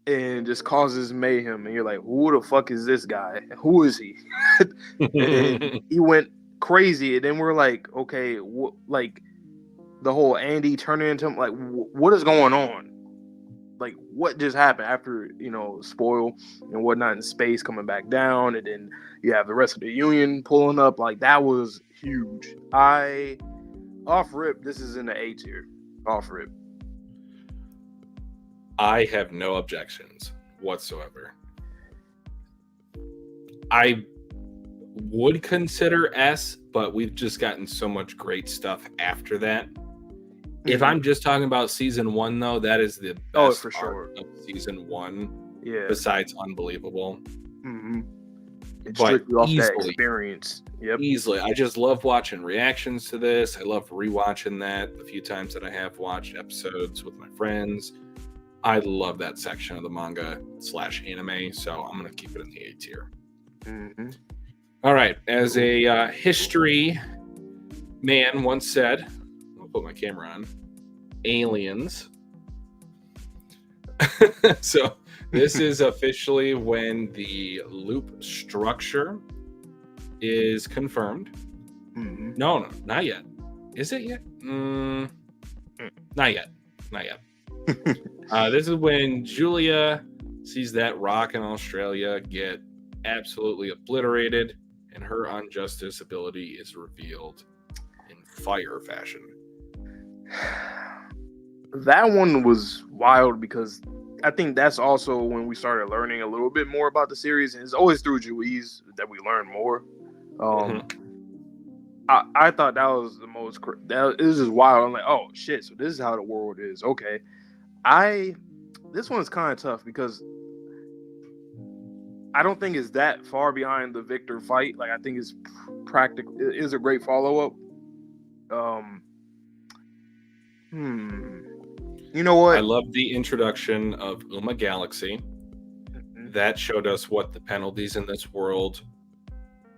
and just causes mayhem, and you're like, who the fuck is this guy? Who is he? And he went crazy, and then we're like, okay, like the whole Andy turning into him, like, what is going on? Like, what just happened after, spoil and whatnot in space coming back down, and then you have the rest of the Union pulling up. Like, that was huge. Off rip, this is in the A tier. Off rip. I have no objections whatsoever. I would consider S, but we've just gotten so much great stuff after that. If I'm just talking about season 1, though, that is the best for sure of season 1. Yeah. Besides Unbelievable. Mm-hmm. It's but strictly off that experience. Yep. Easily. I just love watching reactions to this. I love rewatching that the few times that I have watched episodes with my friends. I love that section of the manga / anime, so I'm going to keep it in the A tier. Mm-hmm. All right. As a history man once said, I'll put my camera on, aliens. So this is officially when the loop structure is confirmed. Mm-hmm. No, not yet. Is it yet? Not yet. This is when Julia sees that rock in Australia get absolutely obliterated, and her unjustice ability is revealed in fire fashion. That one was wild because I think that's also when we started learning a little bit more about the series, and it's always through Juiz that we learn more. I thought that was the most. It was just wild. I'm like, oh shit! So this is how the world is. Okay, this one's kind of tough because I don't think it's that far behind the Victor fight. Like, I think it's practical. It is a great follow up. You know what? I love the introduction of Uma Galaxy. That showed us what the penalties in this world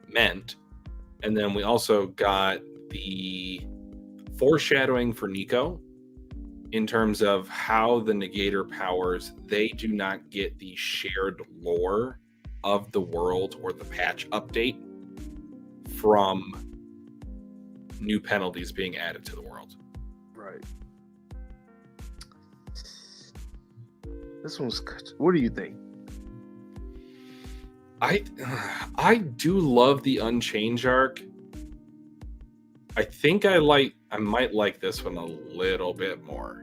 meant. And then we also got the foreshadowing for Nico in terms of how the negator powers, they do not get the shared lore of the world or the patch update from new penalties being added to the world. Right. This one's. What do you think? I do love the Unchange arc. I think I might like this one a little bit more.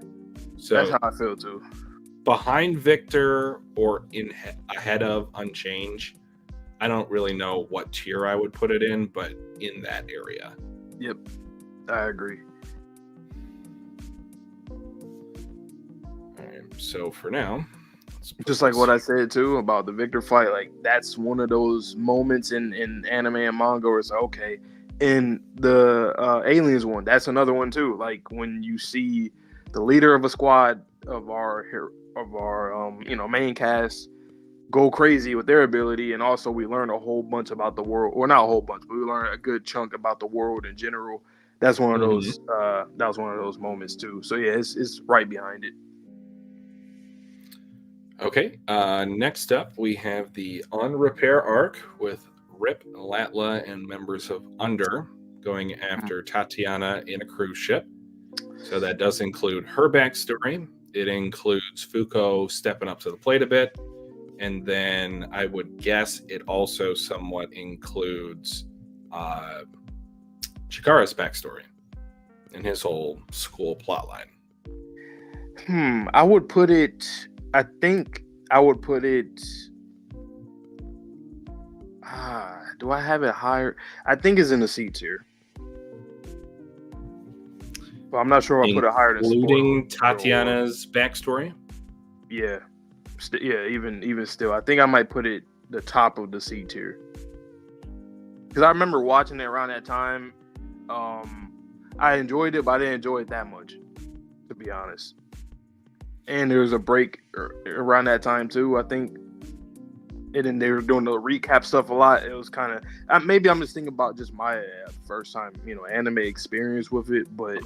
So that's how I feel too. Behind Victor or ahead of Unchange, I don't really know what tier I would put it in, but in that area. Yep, I agree. All right, so for now, just like what I said too about the Victor fight, like that's one of those moments in anime and manga where it's like, okay. In the aliens one, that's another one too. Like when you see the leader of a squad of our main cast go crazy with their ability, and also we learn a whole bunch about the world, or not a whole bunch, but we learn a good chunk about the world in general. That's one of those. That was one of those moments too. So yeah, it's right behind it. Okay. Next up, we have the On Repair arc with Rip, Latla, and members of Under going after Tatiana in a cruise ship. So that does include her backstory. It includes Fuko stepping up to the plate a bit. And then I would guess it also somewhat includes Chikara's backstory and his whole school plotline. I would put it... I think I would put it... do I have it higher? I think it's in the C tier. But I'm not sure if I put it higher than including Tatiana's backstory. Yeah, even still, I think I might put it the top of the C tier. Because I remember watching it around that time. I enjoyed it, but I didn't enjoy it that much, to be honest. And there was a break around that time too, I think. and then they were doing the recap stuff a lot. It was kind of maybe I'm just thinking about just my first time, anime experience with it. But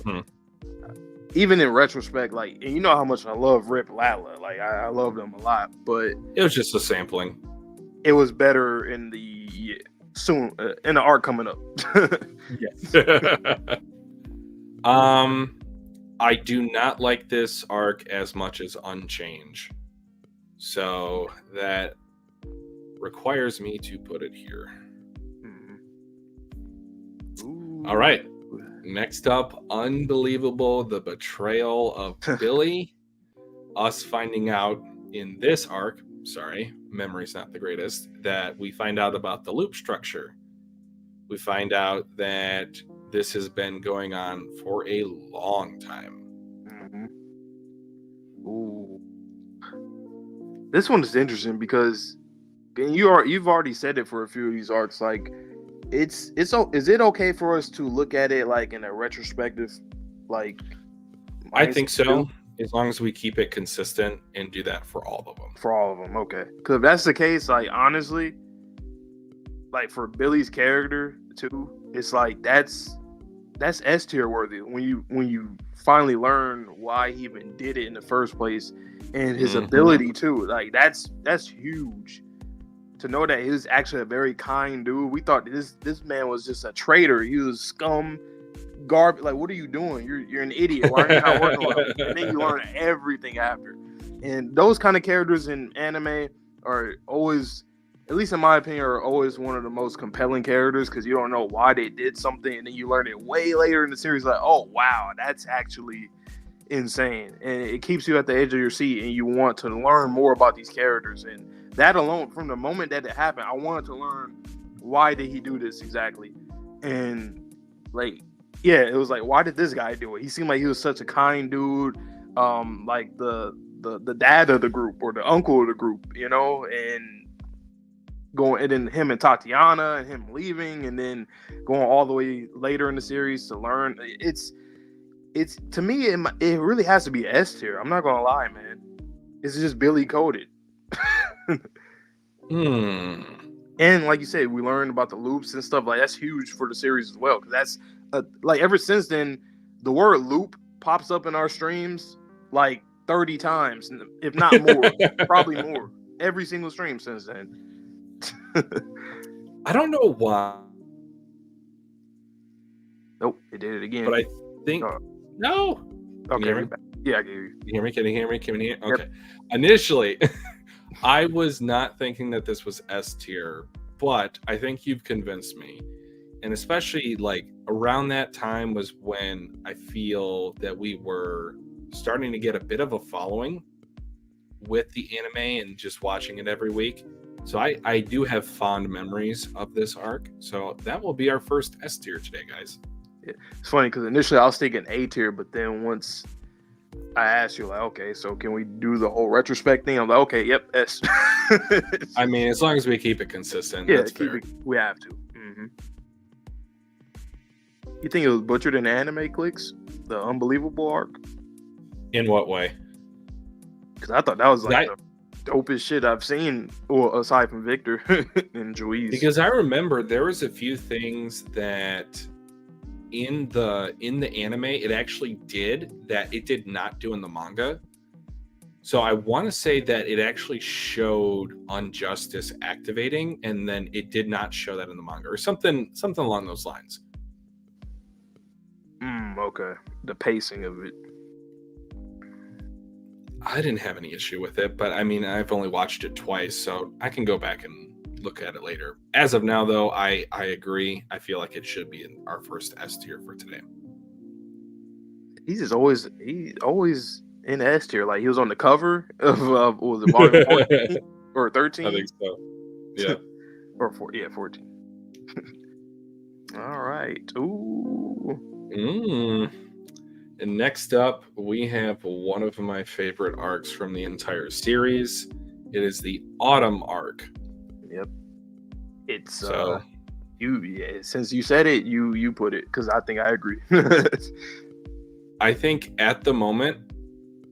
even in retrospect, like, and you know how much I love Rip Lala, like I love them a lot. But it was just a sampling. It was better in the in the arc coming up. Yes. I do not like this arc as much as Unchange, so that requires me to put it here. All right. Next up, Unbelievable, the betrayal of Billy. Us finding out in this arc, sorry, memory's not the greatest, that we find out about the loop structure. We find out that this has been going on for a long time. Ooh. This one is interesting because you've already said it for a few of these arcs. Like, is it okay for us to look at it like in a retrospective? Like, I think so, as long as we keep it consistent and do that for all of them. For all of them, okay. Because if that's the case, like, honestly, like for Billy's character too, it's like that's S tier worthy when you finally learn why he even did it in the first place, and his ability too. Like that's huge. To know that he was actually a very kind dude. We thought this man was just a traitor. He was scum, garbage. Like, what are you doing? You're an idiot. Why are you not working with him? And then you learn everything after. And those kind of characters in anime are always, at least in my opinion, are always one of the most compelling characters because you don't know why they did something, and then you learn it way later in the series. Like, oh wow, that's actually insane, and it keeps you at the edge of your seat, and you want to learn more about these characters. And that alone, from the moment that it happened, I wanted to learn why did he do this exactly, and like, yeah, it was like, why did this guy do it? He seemed like he was such a kind dude, like the dad of the group or the uncle of the group, and going, and then him and Tatiana and him leaving, and then going all the way later in the series to learn. It's to me, it really has to be S tier. I'm not gonna lie, man. It's just Billy coded. And like you said, we learned about the loops and stuff. Like, that's huge for the series as well, because that's like, ever since then, the word loop pops up in our streams like 30 times, if not more. Probably more, every single stream since then. I don't know why. Nope, it did it again. But I think no. Okay, yeah, I can hear you. Can you hear me? Can you hear me? Can you hear me? Okay. Yep. Initially, I was not thinking that this was S tier, but I think you've convinced me. And especially like around that time was when I feel that we were starting to get a bit of a following with the anime and just watching it every week. So I do have fond memories of this arc. So that will be our first S tier today, guys. Yeah. It's funny because initially I was thinking A tier, but then once I asked you, like, okay, so can we do the whole retrospect thing? I'm like, okay, yep, S. I mean, as long as we keep it consistent, yeah, that's fair. We have to. You think it was butchered in Anime Clicks, the Unbelievable arc? In what way? Because I thought that was like the dopest shit I've seen, or aside from Victor and Joey's. Because I remember there was a few things that in the anime it actually did that it did not do in the manga. So I want to say that it actually showed injustice activating, and then it did not show that in the manga, or something along those lines. Okay. The pacing of it. I didn't have any issue with it, but I mean, I've only watched it twice, so I can go back and look at it later. As of now, though, I agree. I feel like it should be in our first S tier for today. He's always in S tier. Like, he was on the cover of what was it, volume 14 or 13? I think so. Yeah. Or 14. All right. Ooh. And next up, we have one of my favorite arcs from the entire series. It is the Autumn arc. Yep. It's so since you said it, you put it, because I think I agree. I think at the moment,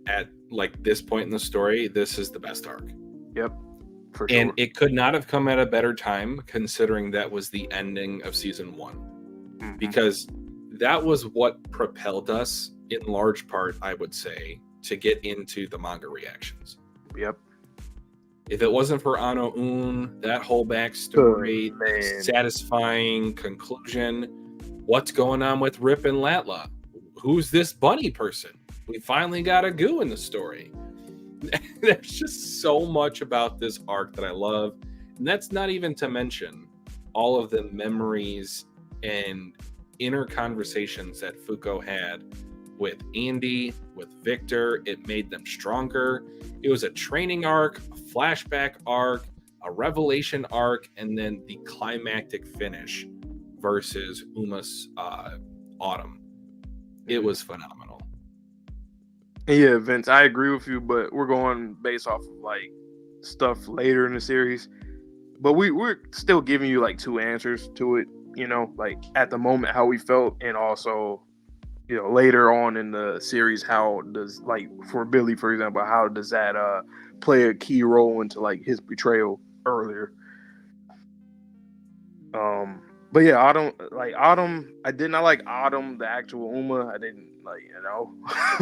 at like this point in the story, this is the best arc. Yep. For And sure. it could not have come at a better time, considering that was the ending of season 1. Mhm. Because that was what propelled us, in large part, I would say, to get into the manga reactions. Yep. If it wasn't for Ano Un, that whole backstory, Man. satisfying conclusion, what's going on with Rip and Latla? Who's this bunny person? We finally got a goo in the story. There's just so much about this arc that I love. And that's not even to mention all of the memories and inner conversations that Fuko had with Andy, with Victor. It made them stronger. It was a training arc, a flashback arc, a revelation arc, and then the climactic finish versus Uma's Autumn. It was phenomenal. Yeah, Vince, I agree with you, but we're going based off of like stuff later in the series. But we're still giving you like 2 answers to it, you know, like at the moment how we felt, and also, you know, later on in the series, how does, like, for Billy, for example, how does that play a key role into like his betrayal earlier. But yeah, Autumn, I did not like Autumn, the actual Uma. I didn't like, you know,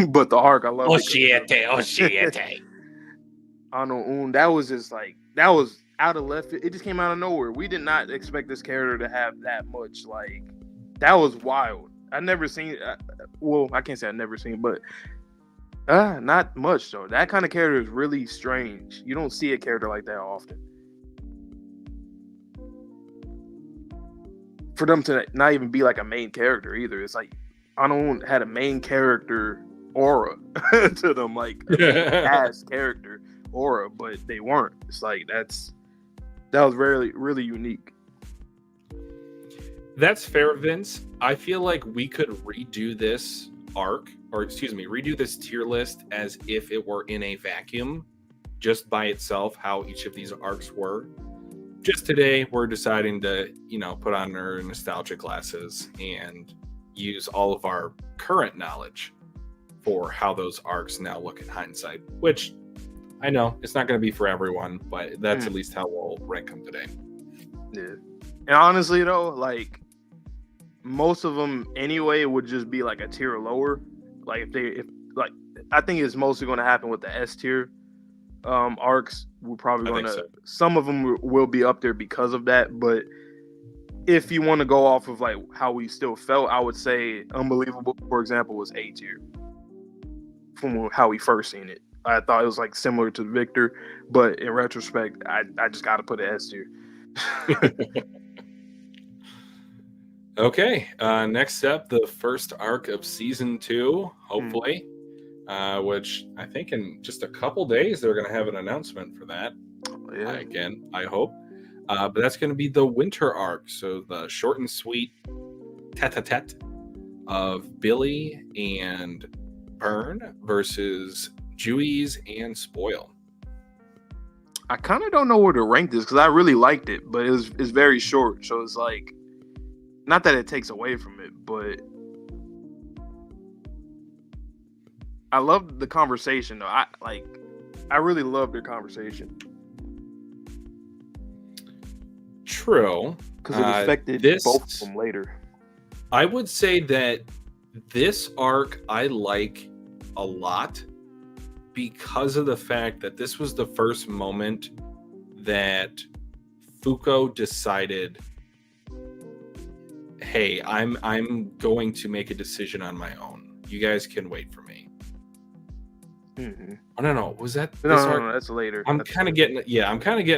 but the arc I love. Oshiete. Ano Un, that was just like, that was out of left. It just came out of nowhere. We did not expect this character to have that much. Like, that was wild. I never seen. Well, I can't say I never seen, but not much though. That kind of character is really strange. You don't see a character like that often. For them to not even be like a main character either. It's like Ano had a main character aura to them, like as character aura, but they weren't. It's like that was really, really unique. That's fair, Vince. I feel like we could redo this arc, or redo this tier list as if it were in a vacuum, just by itself, how each of these arcs were. Just today, we're deciding to, put on our nostalgia glasses and use all of our current knowledge for how those arcs now look in hindsight, which I know it's not going to be for everyone, but that's at least how we'll rank them today. Yeah. And honestly, though, like, most of them anyway would just be like a tier lower. Like, I think it's mostly going to happen with the S tier arcs. We're probably going to, some of them will be up there because of that. But if you want to go off of like how we still felt, I would say Unbelievable, for example, was A tier from how we first seen it. I thought it was like similar to Victor, but in retrospect, I just got to put an S tier. Okay, next up, the first arc of season 2, hopefully, which I think in just a couple days they're going to have an announcement for that. Yeah. Again, I hope. But that's going to be the winter arc, so the short and sweet tete-a-tete of Billy and Burn versus Juice and Spoil. I kind of don't know where to rank this because I really liked it, but it's very short, so it's like, not that it takes away from it, but I love the conversation though. I really love their conversation. True, because it affected both of them later. I would say that this arc I like a lot because of the fact that this was the first moment that Fuko decided, hey, I'm going to make a decision on my own. You guys can wait for me. Mm-hmm. I don't know. Was that this arc? No, that's later. I'm kind of getting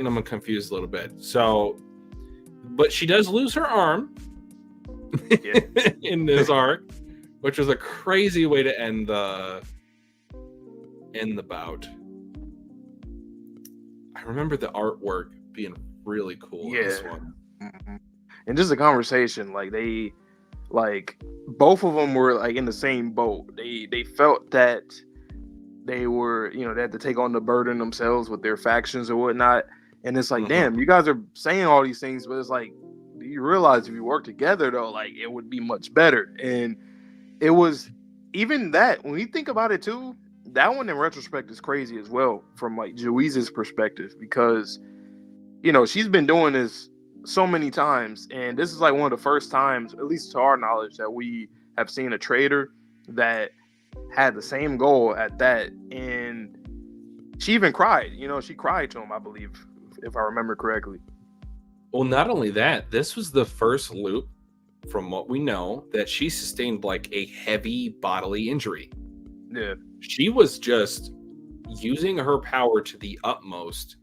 them confused a little bit. So, but she does lose her arm in this arc, which was a crazy way to end the bout. I remember the artwork being really cool. Yeah. This one. Mm-hmm. And just the conversation, both of them were like in the same boat. They felt that they were, they had to take on the burden themselves with their factions or whatnot. And it's like, damn, you guys are saying all these things, but it's like, do you realize if you work together though, like it would be much better? And it was even that, when you think about it too, that one in retrospect is crazy as well from like Juice's perspective, because she's been doing this so many times, and this is like one of the first times, at least to our knowledge, that we have seen a trader that had the same goal at that. And she even cried. She cried to him, I believe, if I remember correctly. Well, not only that, this was the first loop, from what we know, that she sustained like a heavy bodily injury. Yeah. She was just using her power to the utmost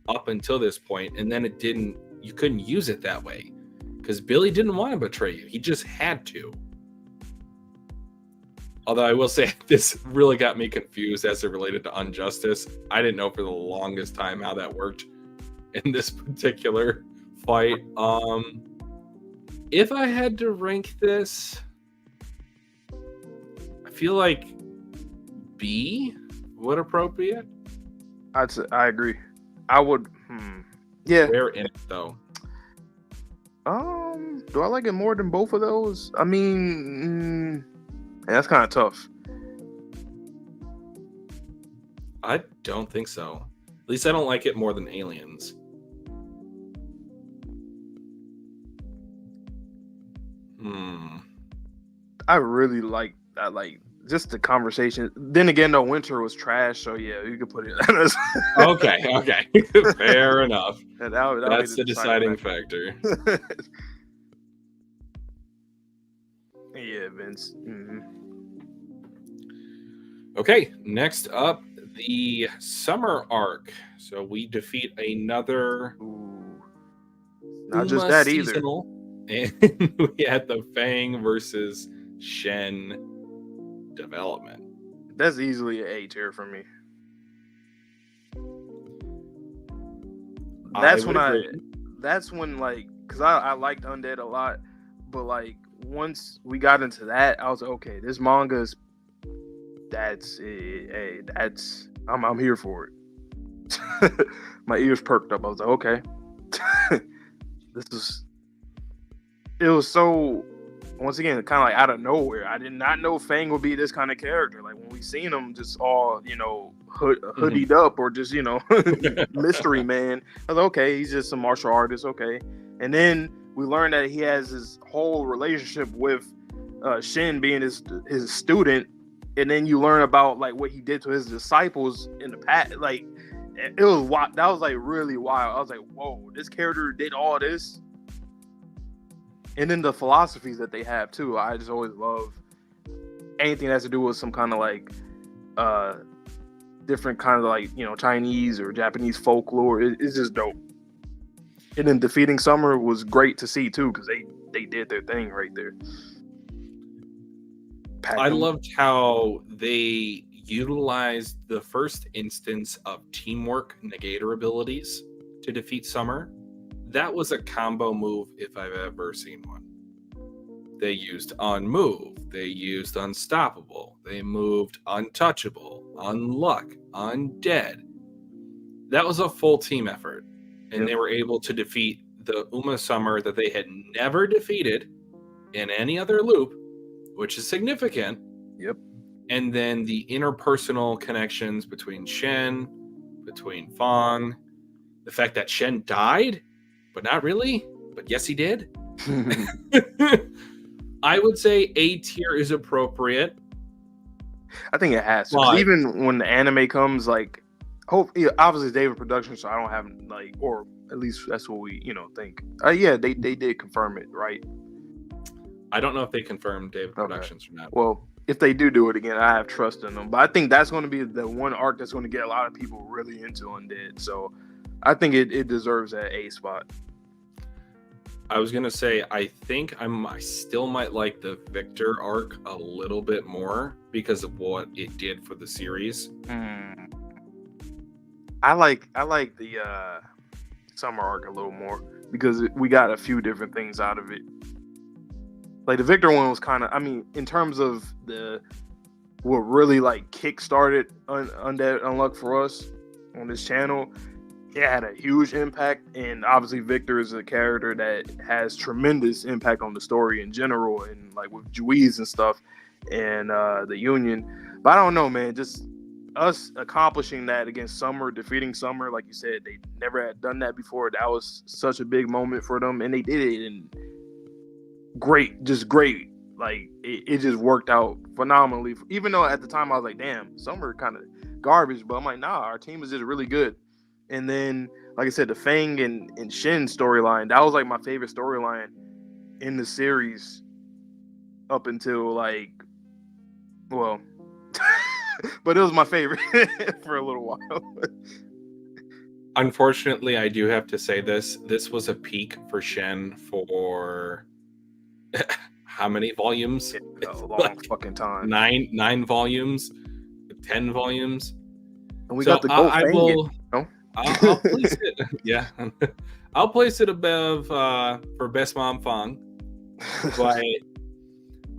up until this point, and then you couldn't use it that way because Billy didn't want to betray you. He just had to. Although I will say this really got me confused as it related to injustice. I didn't know for the longest time how that worked in this particular fight. If I had to rank this, I feel like B would appropriate. I agree. I would. Yeah. Where in it though? Do I like it more than both of those? I mean, that's kind of tough. I don't think so. At least I don't like it more than Aliens. I really like that, like just the conversation. Then again, though, Winter was trash, so yeah, you could put it. Okay, fair enough. That's the deciding factor. Yeah, Vince. Mm-hmm. Okay, next up, the summer arc. So we defeat another. Not just that seasonal, either. And we had the Fang versus Shen development. That's easily an A tier for me. That's when like, because I liked Undead a lot, but like once we got into that, I was like, okay, this manga is I'm here for it. My ears perked up. I was like, okay. It was so, once again, kind of like out of nowhere. I did not know Fang would be this kind of character. Like when we seen him just all, hoodied up or just, mystery man. I was like, okay, he's just a martial artist. Okay. And then we learned that he has his whole relationship with Shin being his student. And then you learn about like what he did to his disciples in the past. Like it was wild. That was like really wild. I was like, whoa, this character did all this. And then the philosophies that they have too. I just always love anything that has to do with some kind of like different kind of like, Chinese or Japanese folklore. It's just dope. And then defeating Summer was great to see too, because they did their thing right there. I loved how they utilized the first instance of teamwork negator abilities to defeat Summer. That was a combo move if I've ever seen one. They used Unmove, they used Unstoppable, they moved Untouchable, Unluck, Undead. That was a full team effort. And They were able to defeat the Uma Summer that they had never defeated in any other loop, which is significant. Yep. And then the interpersonal connections between Shen, between Fang, the fact that Shen died, but not really, but yes, he did. I would say A tier is appropriate. I think it has to. 'Cause even when the anime comes, like, obviously David Production, so I don't have like, or at least that's what we think. Yeah, they did confirm it, right? I don't know if they confirmed David Productions or not. Well, if they do it again, I have trust in them. But I think that's going to be the one arc that's going to get a lot of people really into Undead. So I think it deserves that A spot. I was going to say, I think I still might like the Victor arc a little bit more because of what it did for the series. I like the Summer arc a little more because we got a few different things out of it. Like the Victor one was kind of, in terms of what really like kick-started Undead Unluck for us on this channel, it had a huge impact. And obviously Victor is a character that has tremendous impact on the story in general, and like with Juiz and stuff and the Union. But I don't know, man, just us accomplishing that against Summer, defeating Summer, like you said, they never had done that before. That was such a big moment for them, and they did it in great. Like it just worked out phenomenally. Even though at the time I was like, damn, Summer kind of garbage, but I'm like, nah, our team is just really good. And then, like I said, the Fang and Shin storyline, that was like my favorite storyline in the series up until like, well, but it was my favorite for a little while. Unfortunately, I do have to say this. This was a peak for Shen for how many volumes? A long fucking time. Nine volumes, 10 volumes. And we got the gold I Fang. will. No? I'll place it. Yeah, I'll place it above for Best Mom Fang. But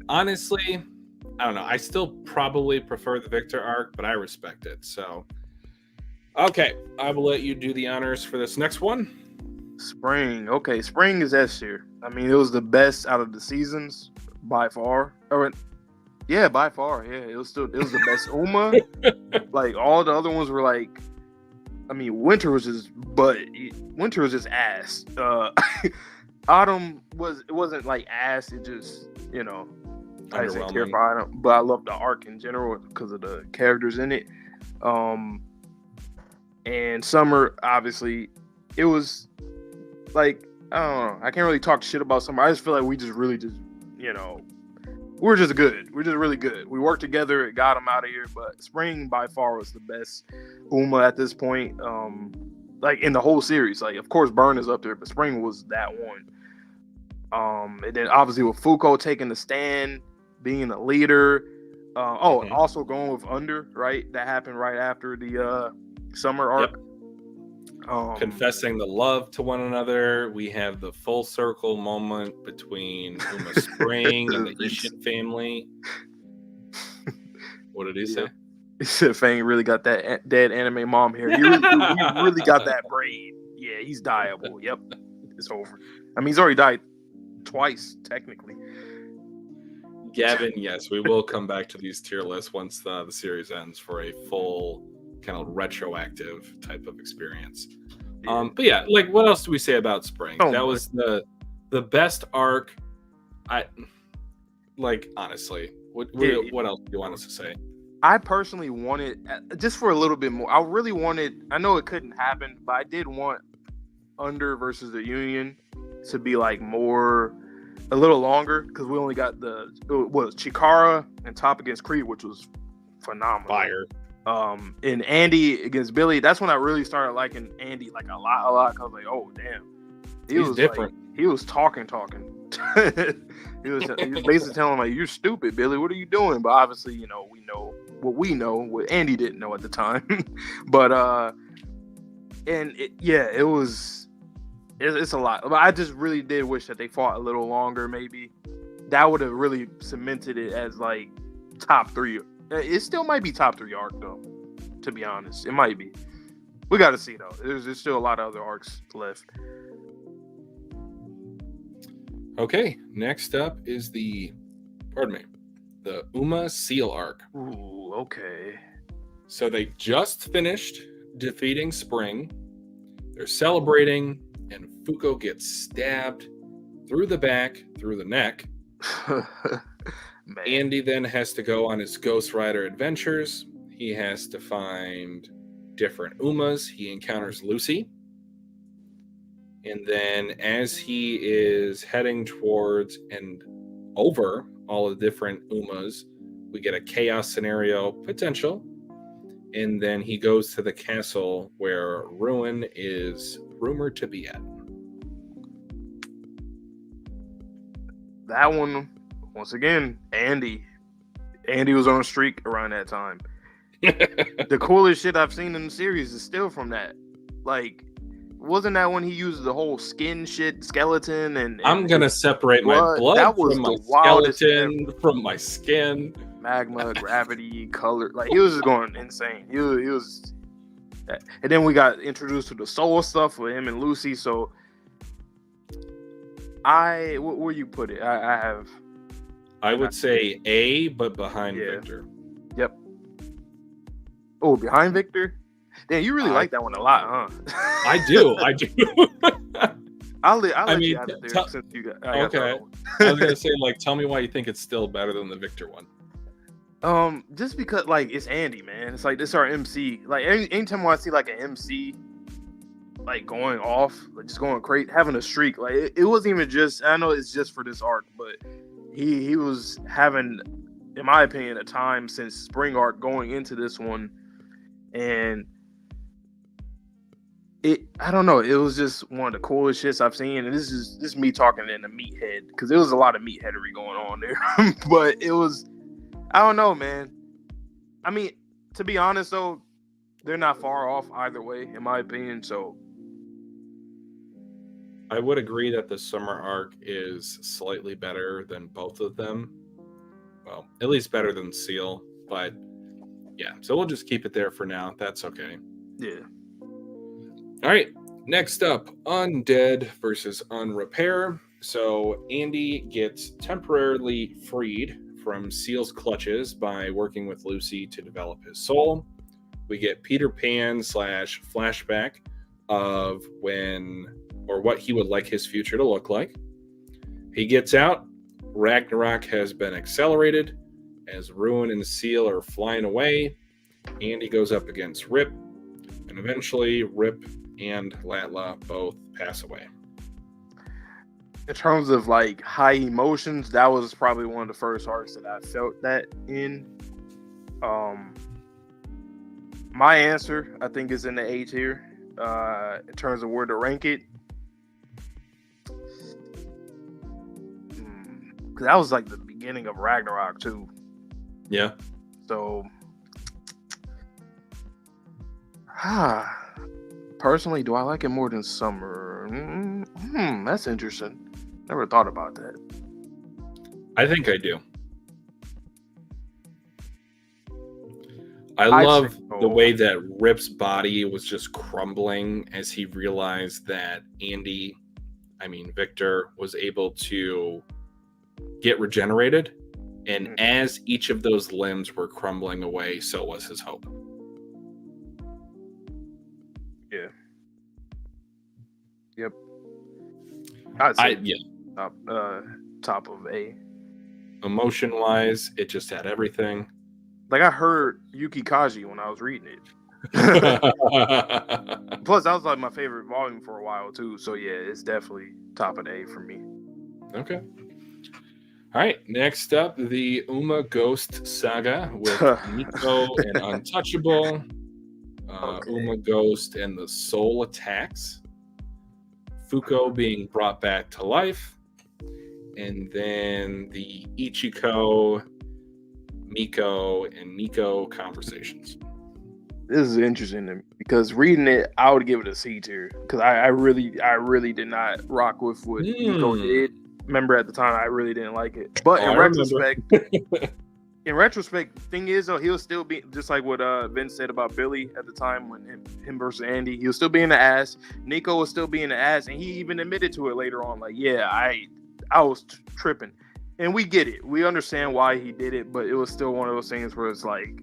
honestly, I don't know. I still probably prefer the Victor arc, but I respect it. So, okay, I will let you do the honors for this next one. Spring. Okay, Spring is S tier. I mean, it was the best out of the seasons by far. Yeah, by far. Yeah, it was the best Uma. Like all the other ones were like, I mean, Winter was just ass. Autumn wasn't like ass. It just, you know, I didn't say care for Autumn, but I love the arc in general because of the characters in it. And Summer, obviously, it was like, I don't know. I can't really talk shit about Summer. I just feel like we just really just, you know, we're just good. We're just really good. We worked together. It got him out of here. But Spring by far was the best Uma at this point. Like in the whole series. Like, of course, Burn is up there, but Spring was that one. And then obviously with Fuko taking the stand, being the leader. Also going with Under, right? That happened right after the Summer arc. Yep. Confessing the love to one another. We have the full circle moment between Uma Spring and the Ishin family. What did he say? He said Fang really got that dead anime mom hair. He really got that braid. Yeah, he's dieable. Yep. It's over. I mean, he's already died twice, technically. Gavin, yes, we will come back to these tier lists once the series ends for a full kind of retroactive type of experience. But yeah, like what else do we say about Spring? That was the best arc. Honestly, what else do you want us to say? I personally wanted, just for a little bit more, I know it couldn't happen, but I did want Under versus the Union to be like a little longer, because we only got Chikara and Top against Creed, which was phenomenal. Fire. And Andy against Billy, that's when I really started liking Andy like a lot. Cause I was like, oh damn, he's different. Like, he was talking. he was basically telling him like, you're stupid, Billy. What are you doing? But obviously, you know, we know what Andy didn't know at the time. But it's a lot. But I just really did wish that they fought a little longer. Maybe that would have really cemented it as like top 3. It still might be top 3 arc though, to be honest. It might be. We got to see though. There's still a lot of other arcs left. Okay, next up is the Uma Seal arc. Ooh, okay. So they just finished defeating Spring. They're celebrating, and Fuko gets stabbed through the back, through the neck. Andy then has to go on his Ghost Rider adventures. He has to find different Umas. He encounters Lucy. And then as he is heading towards and over all the different Umas, we get a chaos scenario potential. And then he goes to the castle where Ruin is rumored to be at. That one, once again, Andy was on a streak around that time. The coolest shit I've seen in the series is still from that. Like, wasn't that when he used the whole skin shit, skeleton, and I'm gonna separate my blood that was from the my wildest skeleton, from my skin. Magma, gravity, color. Like, he was just going insane. He was. And then we got introduced to the soul stuff with him and Lucy. So, where you put it? I would say A, but behind Victor. Yep. Oh, behind Victor. Damn, you really like that one a lot, huh? I do. I'll I let you mean, have it there since you got. I got the okay. other one. I was gonna say, like, tell me why you think it's still better than the Victor one. Just because like it's Andy, man. It's like this is our MC. Like anytime I see like an MC like going off, like just going crazy, having a streak. Like it wasn't even just. I know it's just for this arc, but he was having, in my opinion, a time since Spring arc going into this one, and I don't know. It was just one of the coolest shits I've seen, and this is me talking in the meathead because there was a lot of meatheadery going on there, but it was. I don't know, man. I mean, to be honest, though, they're not far off either way, in my opinion. So, I would agree that the summer arc is slightly better than both of them. Well, at least better than Seal, but yeah. So we'll just keep it there for now. That's okay. yeah. All right. Next up, Undead versus Unrepair. So Andy gets temporarily freed from Seal's clutches by working with Lucy to develop his soul. We get Peter Pan / flashback of when or what he would like his future to look like. He gets out. Ragnarok has been accelerated as Ruin and Seal are flying away. Andy goes up against Rip, and eventually Rip and Latla both pass away. In terms of like high emotions, that was probably one of the first arcs that I felt that in. My answer, I think, is in the A tier. In terms of where to rank it, because that was like the beginning of Ragnarok too. Yeah. So, personally, do I like it more than Summer? That's interesting. Never thought about that. I think I do. I love the way that Rip's body was just crumbling as he realized that Victor was able to get regenerated. And as each of those limbs were crumbling away, so was his hope. Yeah. Yep. Top of A. Emotion-wise, it just had everything. Like, I heard Yuki Kaji when I was reading it. Plus, that was like my favorite volume for a while too. So yeah, it's definitely top of the A for me. Okay. All right. Next up, the Uma Ghost Saga with Nico and Untouchable. Uma Ghost and the Soul Attacks. Fuko being brought back to life. And then the Ichiko, Miko, and Nico conversations. This is interesting to me because reading it, I would give it a C tier because I really did not rock with what Nico did. Remember at the time, I really didn't like it. But in retrospect, the thing is though, he'll still be just like what Vince said about Billy at the time when him versus Andy. He'll still be in the ass. Nico will still be in the ass, and he even admitted to it later on. Like, yeah, I was tripping, and we get it. We understand why he did it, but it was still one of those things where it's like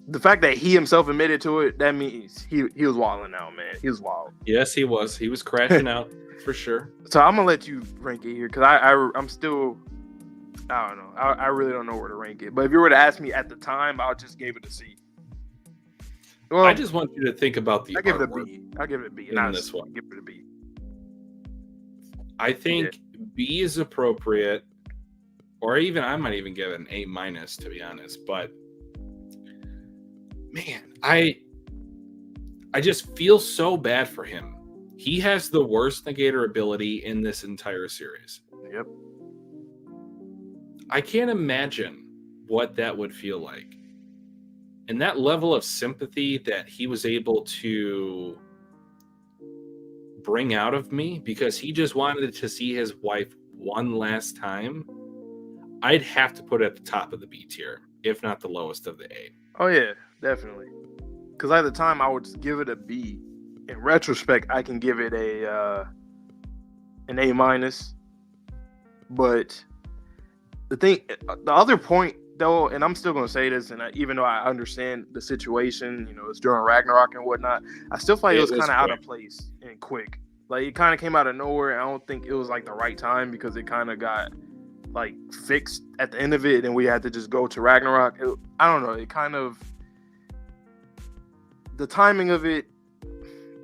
the fact that he himself admitted to it. That means he was wilding out, man. He was wild. Yes, he was. He was crashing out for sure. So I'm gonna let you rank it here because I'm still. I don't know. I really don't know where to rank it. But if you were to ask me at the time, I would just give it a C. Well, I just want you to think about the. I give it a B. I give it a B. In this one, give it a B. I think B is appropriate, or even I might even give it an A minus to be honest. But man, I just feel so bad for him. He has the worst negator ability in this entire series. Yep. I can't imagine what that would feel like. And that level of sympathy that he was able to bring out of me because he just wanted to see his wife one last time, I'd have to put it at the top of the B tier, if not the lowest of the A. Oh, yeah, definitely. Because at the time, I would just give it a B. In retrospect, I can give it an A minus. But the other point though, and I'm still gonna say this, and even though I understand the situation, it's during Ragnarok and whatnot, I still feel like it was kind of out of place and quick. Like it kind of came out of nowhere. I don't think it was like the right time because it kind of got like fixed at the end of it, and we had to just go to Ragnarok. I don't know. It kind of the timing of it.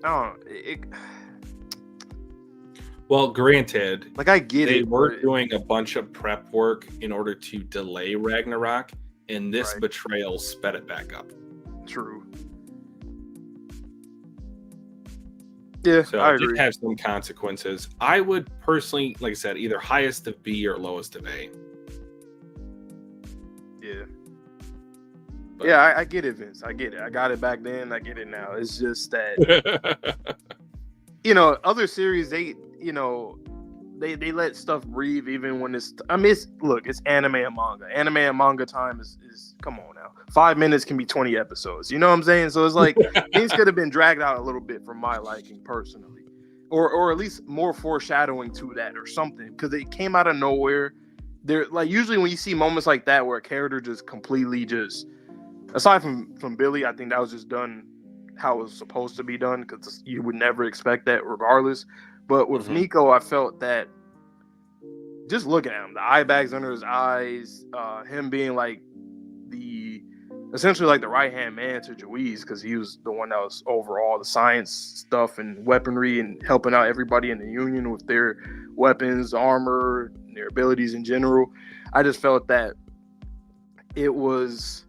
I don't know. Well, granted, like I get they it. were doing a bunch of prep work in order to delay Ragnarok, and this betrayal sped it back up. True. Yeah, so I it agree. did have some consequences. I would personally, like I said, either highest of B or lowest of A. Yeah. But, yeah, I get it, Vince. I get it. I got it back then. I get it now. It's just that, other series, they let stuff breathe even when it's, it's anime and manga. Anime and manga time is come on now. 5 minutes can be 20 episodes. You know what I'm saying? So it's like things could have been dragged out a little bit for my liking personally. Or at least more foreshadowing to that or something. Because it came out of nowhere. There, like usually when you see moments like that where a character just completely just, aside from Billy, I think that was just done how it was supposed to be done because you would never expect that regardless. But with Nico, I felt that just looking at him, the eye bags under his eyes, him being like essentially like the right-hand man to Juiz because he was the one that was over all the science stuff and weaponry and helping out everybody in the Union with their weapons, armor, their abilities in general. I just felt that it was,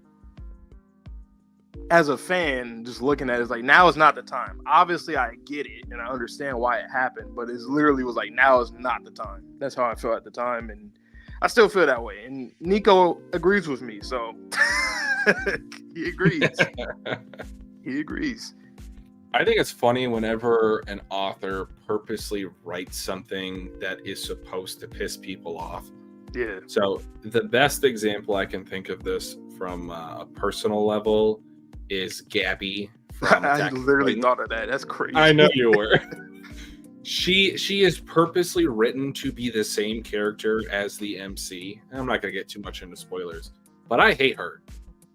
as a fan, just looking at it, it's like, now is not the time. Obviously, I get it, and I understand why it happened, but it literally was like, now is not the time. That's how I felt at the time, and I still feel that way. And Nico agrees with me, so he agrees. He agrees. I think it's funny whenever an author purposely writes something that is supposed to piss people off. Yeah. So the best example I can think of this from a personal level is Gabby from I literally thought of that. That's crazy. I know you were. She is purposely written to be the same character as the MC. I'm not going to get too much into spoilers, but I hate her.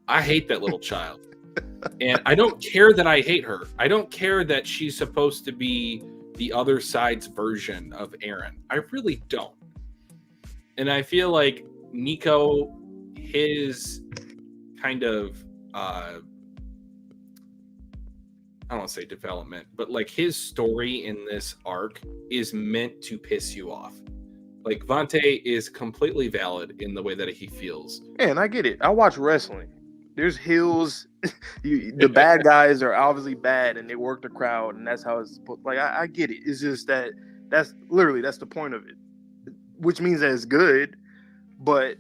I hate that little child. And I don't care that I hate her. I don't care that she's supposed to be the other side's version of Eren. I really don't. And I feel like Nico, his kind of I don't want to say development, but like his story in this arc is meant to piss you off. Like Vante is completely valid in the way that he feels. Man, I get it. I watch wrestling. There's heels. The bad guys are obviously bad, and they work the crowd, and that's how it's like. I get it. It's just that's the point of it, which means that it's good, but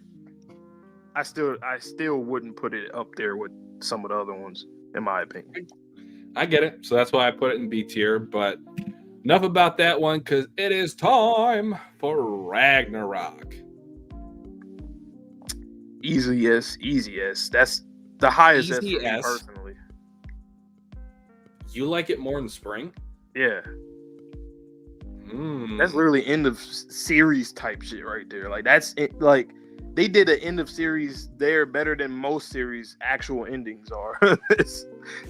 I still wouldn't put it up there with some of the other ones, in my opinion. I get it. So that's why I put it in B tier. But enough about that one, because it is time for Ragnarok. Easy S. That's the highest S for me personally. You like it more in spring? Yeah. That's literally end of series type shit right there. Like that's it, like they did an end of series there better than most series actual endings are.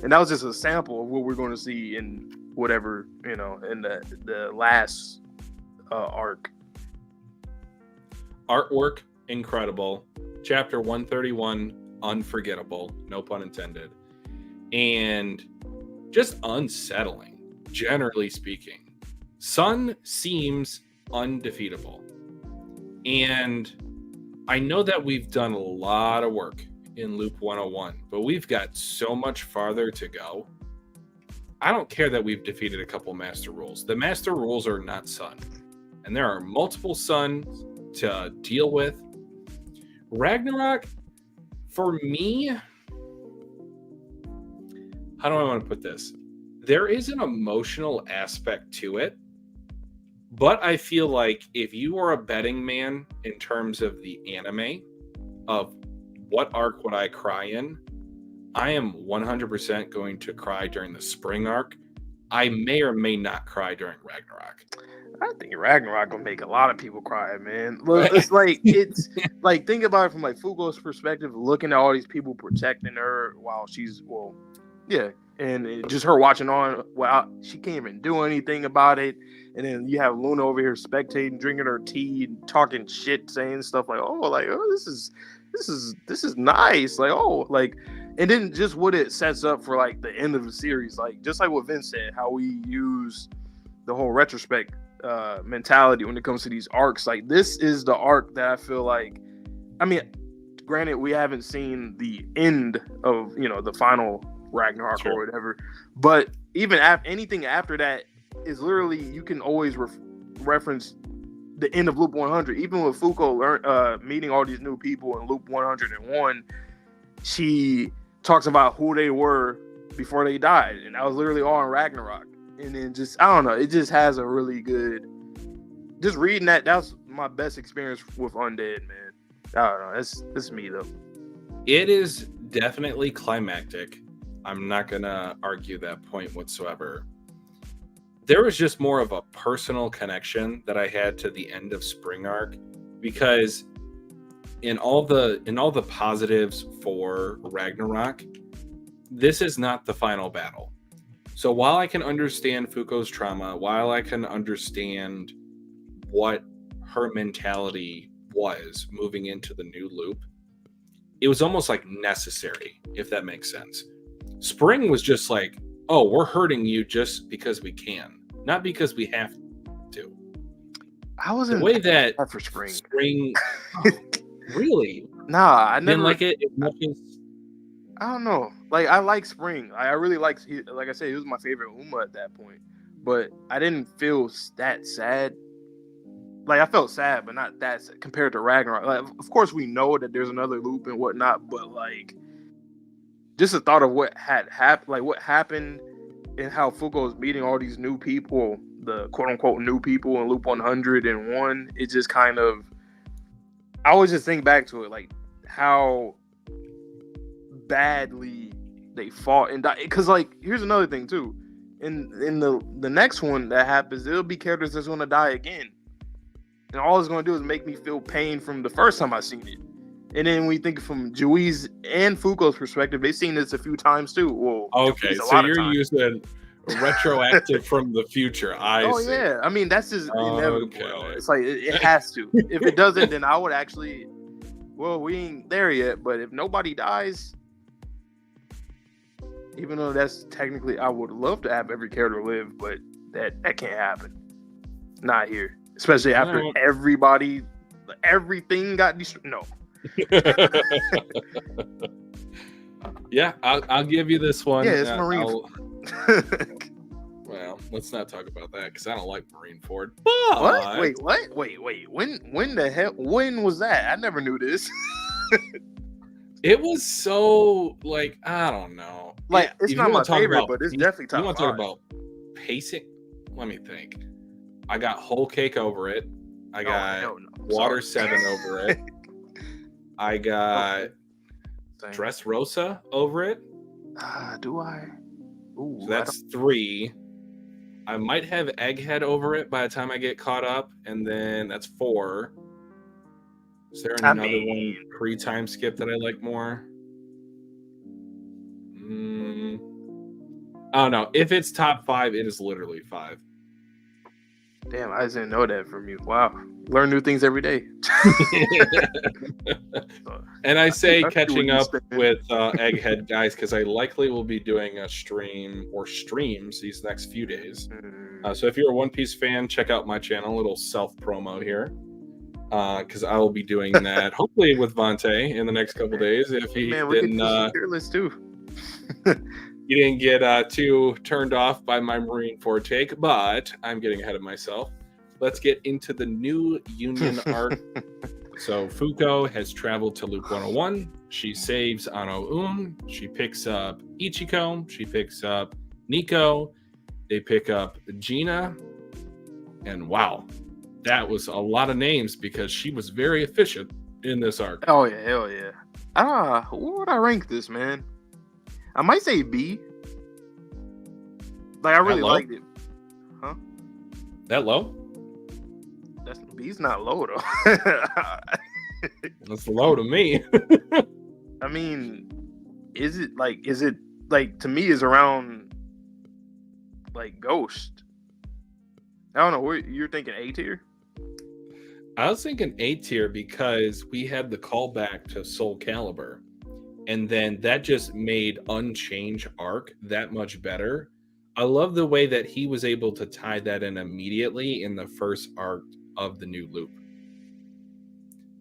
And that was just a sample of what we're going to see in whatever, in the last arc. Artwork, incredible. Chapter 131, unforgettable, no pun intended. And just unsettling, generally speaking. Sun seems undefeatable. And I know that we've done a lot of work in Loop 101, but we've got so much farther to go. I don't care that we've defeated a couple Master Rules. The Master Rules are not Sun. And there are multiple Suns to deal with. Ragnarok, for me, how do I want to put this? There is an emotional aspect to it, but I feel like if you are a betting man in terms of the anime, of what arc would I cry in, I am 100% going to cry during the spring arc. I may or may not cry during Ragnarok. I think Ragnarok gonna make a lot of people cry, man. Well, it's like think about it from like Fugo's perspective, looking at all these people protecting her while she's and just her watching on. Well, she can't even do anything about it. And then you have Luna over here spectating, drinking her tea, and talking shit, saying stuff like, this is nice, and then just what it sets up for like the end of the series, like just like what Vince said, how we use the whole retrospect mentality when it comes to these arcs. Like this is the arc that I feel like, I mean, granted we haven't seen the end of the final Ragnarok or whatever, but even anything after that is literally, you can always reference the end of Loop 100. Even with Fuko meeting all these new people in Loop 101, she talks about who they were before they died, and that was literally all in Ragnarok. And then just, I don't know, it just has a really good, just reading that's my best experience with Undead, man. I don't know, that's me though. It is definitely climactic. I'm not gonna argue that point whatsoever. There was just more of a personal connection that I had to the end of Spring Arc, because in all the positives for Ragnarok, this is not the final battle. So while I can understand Fuko's trauma, while I can understand what her mentality was moving into the new loop, it was almost like necessary, if that makes sense. Spring was just like, oh, we're hurting you just because we can, not because we have to. I wasn't the way that for Spring. Really? Nah, I never didn't like it as much as. I don't know. Like, I like Spring. I really like I said, he was my favorite Uma at that point. But I didn't feel that sad. Like, I felt sad, but not that sad compared to Ragnarok. Like, of course, we know that there's another loop and whatnot, but like, just the thought of what had happened, like what happened, and how Fuko is meeting all these new people, the quote unquote new people in Loop 101. It just kind of, I always just think back to it, like how badly they fought and died. Because like, here's another thing too, in the next one that happens, it'll be characters that's going to die again, and all it's going to do is make me feel pain from the first time I seen it. And then we think from Jui's and Fuko's perspective, they've seen this a few times too. Well, okay, so you're using retroactive from the future. I see. Yeah, I mean that's just inevitable. Okay. It's like it has to. If it doesn't, then I would actually. Well, we ain't there yet, but if nobody dies, even though that's technically, I would love to have every character live, but that can't happen. Not here, especially after everything got destroyed. No. Yeah, I'll give you this one. Yeah, it's Marine. Well, let's not talk about that because I don't like Marineford. What? Wait, what? Wait. When the hell? When was that? I never knew this. It was so like, I don't know. Like, it's not my favorite, but it's definitely top 5. You want to talk about pacing? Let me think. I got Whole Cake over it. I got Water 7 over it. I got Dressrosa over it. Do I? Ooh, so that's 3. I might have Egghead over it by the time I get caught up, and then that's 4. Is there another one pre-time skip that I like more? I don't know. If it's top 5, it is literally 5. Damn, I didn't know that from you. Wow. Learn new things every day. And I say catching up with Egghead, guys, because I likely will be doing a stream or streams these next few days. So if you're a One Piece fan, check out my channel, a little self-promo here. Because I will be doing that, hopefully with Vontae in the next couple days. If he didn't... list too. You didn't get too turned off by my Marineford take, but I'm getting ahead of myself. Let's get into the new Union arc. So Fuko has traveled to Loop 101. She saves Ano She picks up Ichiko. She picks up Nico. They pick up Gina. And wow, that was a lot of names because she was very efficient in this arc. Oh, yeah, hell yeah. Where would I rank this, man? I might say B. Like, I really liked it. Huh? That low? B's not low though. That's low to me. I mean, is it like to me is around like Ghost? I don't know. You're thinking A tier? I was thinking A tier because we had the callback to Soul Calibur, and then that just made Unchained arc that much better. I love the way that he was able to tie that in immediately in the first arc of the new loop.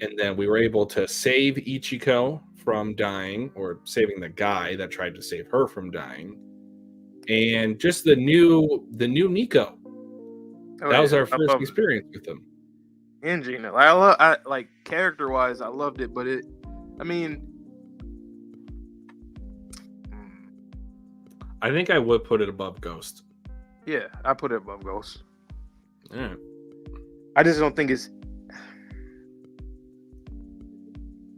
And then we were able to save Ichiko from dying, or saving the guy that tried to save her from dying. And just the new Nico. That was our first experience with him. And Gina. I like character wise, I loved it, but I mean, I think I would put it above Ghost. Yeah, I put it above Ghost. Yeah. I just don't think it's.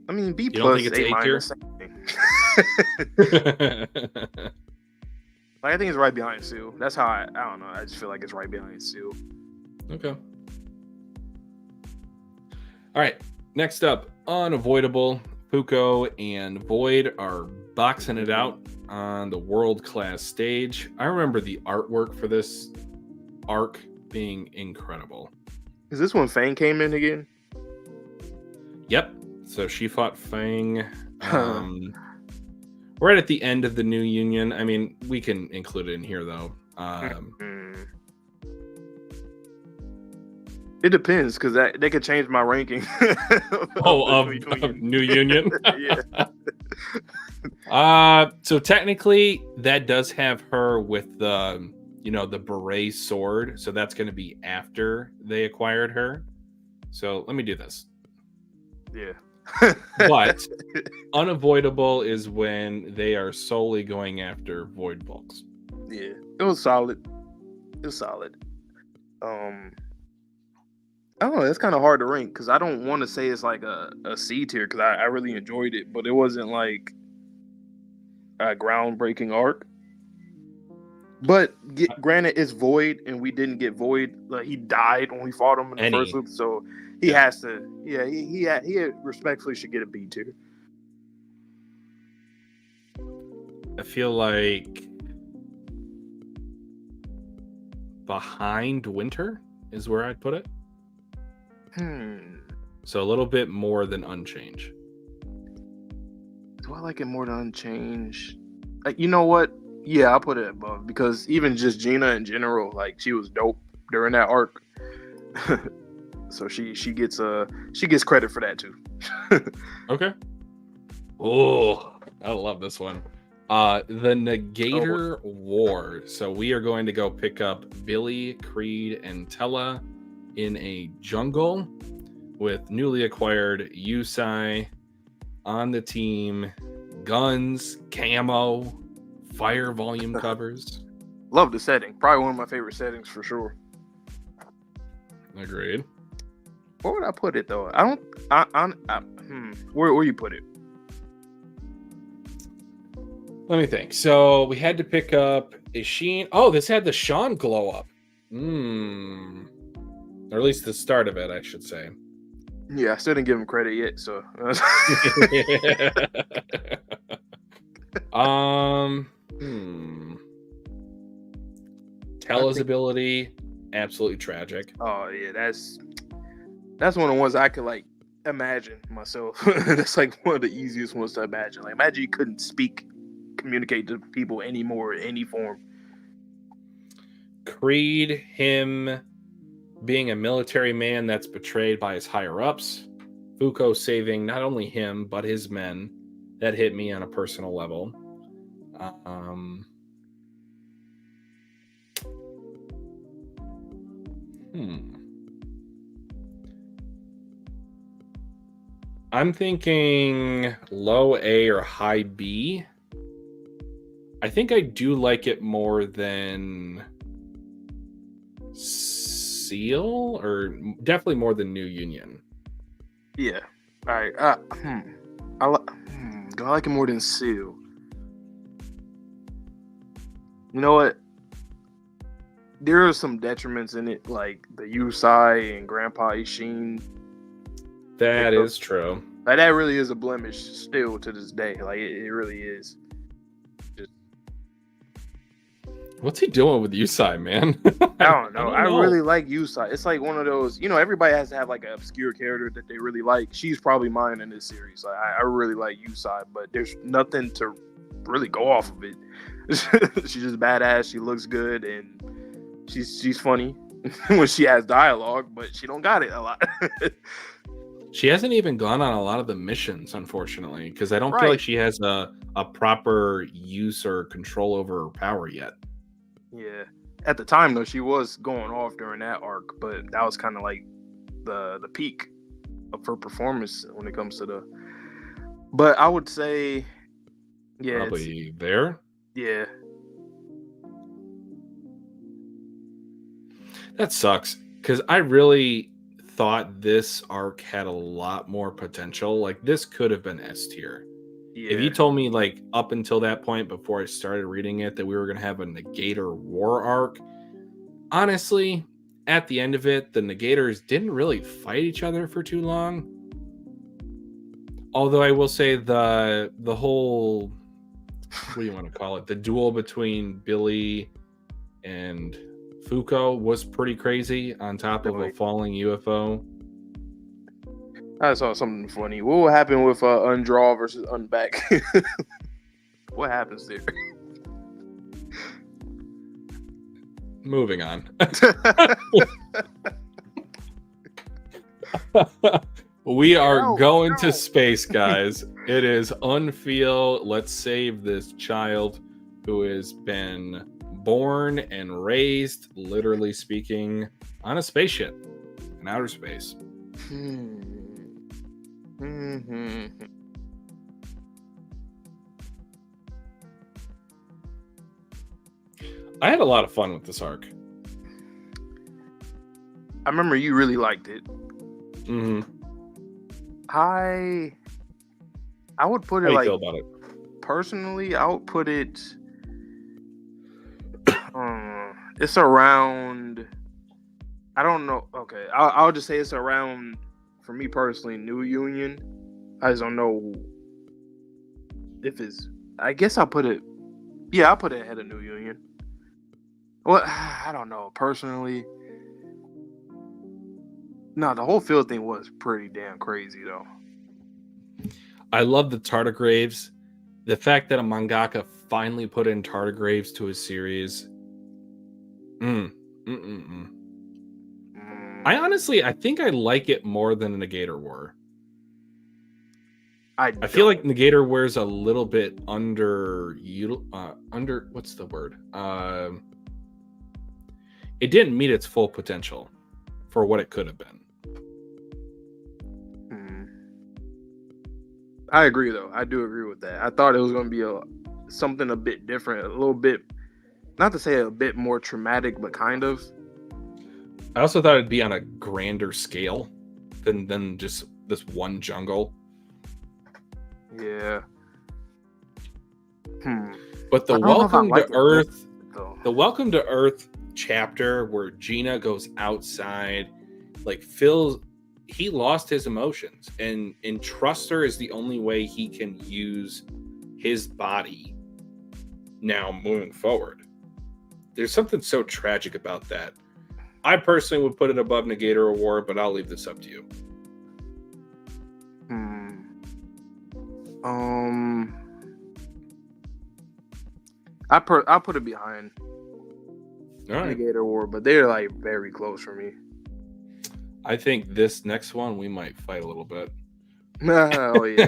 I mean, B plus, A minus. Like, I think it's right behind Sue. That's how I don't know. I just feel like it's right behind Sue. Okay. All right. Next up, Unavoidable. Fuko and Void are boxing it out on the world-class stage. I remember the artwork for this arc being incredible. Is this when Fang came in again? Yep. So she fought Fang. Right at the end of the new union. I mean, we can include it in here, though. It depends, because they could change my ranking. of New Union? Yeah. So technically, that does have her with the, the beret sword. So that's going to be after they acquired her. So let me do this. Yeah. But Unavoidable is when they are solely going after Void Bulks. Yeah, it was solid. I don't know. It's kind of hard to rank because I don't want to say it's like a C tier because I really enjoyed it, but it wasn't like a groundbreaking arc. But granted, it's Void, and we didn't get Void. Like, he died when we fought him in the first loop, so he has to. Yeah, he respectfully should get a B tier. I feel like behind Winter is where I'd put it. So a little bit more than Unchanged. Do I like it more than Unchanged? Like, you know what? Yeah, I'll put it above because even just Gina in general, like, she was dope during that arc. So she gets credit for that too. Okay. Oh, I love this one. The Negator War. So we are going to go pick up Billy, Creed, and Tella in a jungle with newly acquired Yusai on the team, guns, camo, fire volume covers. Love the setting. Probably one of my favorite settings for sure. Agreed. Where would I put it though? Where you put it? Let me think. So we had to pick up Ishin. Oh, this had the Sean glow up. Or at least the start of it, I should say. Yeah, I still didn't give him credit yet, so. Tella's ability, absolutely tragic. Oh yeah, that's one of the ones I could like imagine myself. That's like one of the easiest ones to imagine. Like, imagine you couldn't communicate to people anymore in any form. Creed, him being a military man that's betrayed by his higher ups. Fuko saving not only him but his men. That hit me on a personal level. I'm thinking low A or high B. I think I do like it more than Seal, or definitely more than New Union. Yeah. All right. Do I like it more than Seal? You know what? there are some detriments in it, like the Yusai and Grandpa Ishin. That is true. Like that really is a blemish still to this day. Like it really is. Just, what's he doing with Yusai, man? I don't know. I really like Yusai. It's like one of those, everybody has to have like an obscure character that they really like. She's probably mine in this series. Like I really like Yusai, but there's nothing to really go off of it. She's just badass. She looks good, and she's funny when she has dialogue, but she don't got it a lot. She hasn't even gone on a lot of the missions, unfortunately, because I don't feel like she has a proper use or control over her power yet. Yeah. At the time, though, she was going off during that arc, but that was kind of like the peak of her performance when it comes to the... But I would say... Yeah, probably there? Yeah. That sucks, because I really thought this arc had a lot more potential. Like, this could have been S tier. Yeah. If you told me, like, up until that point, before I started reading it, that we were going to have a Negator War arc, honestly, at the end of it, the Negators didn't really fight each other for too long. Although I will say the whole... what do you want to call it? The duel between Billy and Fuko was pretty crazy on top of a falling UFO. I saw something funny. What will happen with Undraw versus Unback? What happens there? Moving on. We are going to space, guys. It is Unfeel. Let's save this child who has been born and raised, literally speaking, on a spaceship in outer space. I had a lot of fun with this arc. I remember you really liked it. Mm-hmm. I would put it How like... do you feel about it? Personally, I would put it... it's around... I don't know. Okay, I'll just say it's around, for me personally, New Union. I just don't know if it's... I guess I'll put it... Yeah, I'll put it ahead of New Union. Well, I don't know. Personally... No, the whole field thing was pretty damn crazy, though. I love the tardigrades. The fact that a mangaka finally put in tardigrades to his series. I think I like it more than Negator War. I feel like Negator War is a little bit under what's the word? It didn't meet its full potential for what it could have been. I agree, though. I do agree with that. I thought it was going to be something a bit different, a little bit, not to say a bit more traumatic, but kind of. I also thought it'd be on a grander scale than just this one jungle. Yeah. But the Welcome to Earth chapter where Gina goes outside, like Phil, he lost his emotions, and Truster is the only way he can use his body now moving forward. There's something so tragic about that. I personally would put it above Negator War, but I'll leave this up to you. I'll put it behind Negator War, but they're like very close for me. I think this next one we might fight a little bit. Oh yeah.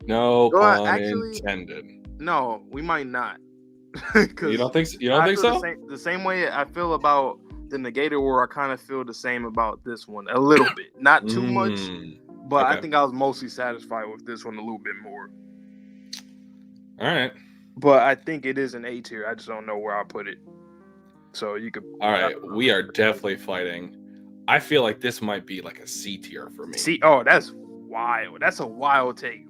No pun intended. No, we might not. You don't think so? You don't think so? The same way I feel about the Negator War, I kind of feel the same about this one a little bit, not too much, but okay. I think I was mostly satisfied with this one a little bit more. All right. But I think it is an A tier. I just don't know where I put it. So you could. All right, we are definitely fighting. I feel like this might be like a C tier for me. Oh, that's wild. That's a wild take,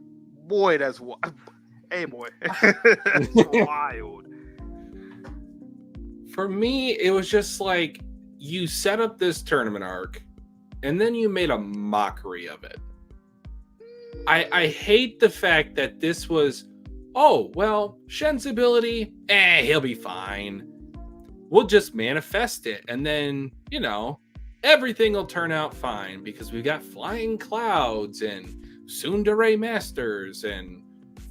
boy. That's wild. Hey, boy, that's wild. For me, it was just like you set up this tournament arc and then you made a mockery of it. I hate the fact that this was, oh, well, Shen's ability, he'll be fine. We'll just manifest it. And then, everything will turn out fine because we've got flying clouds and tsundere masters and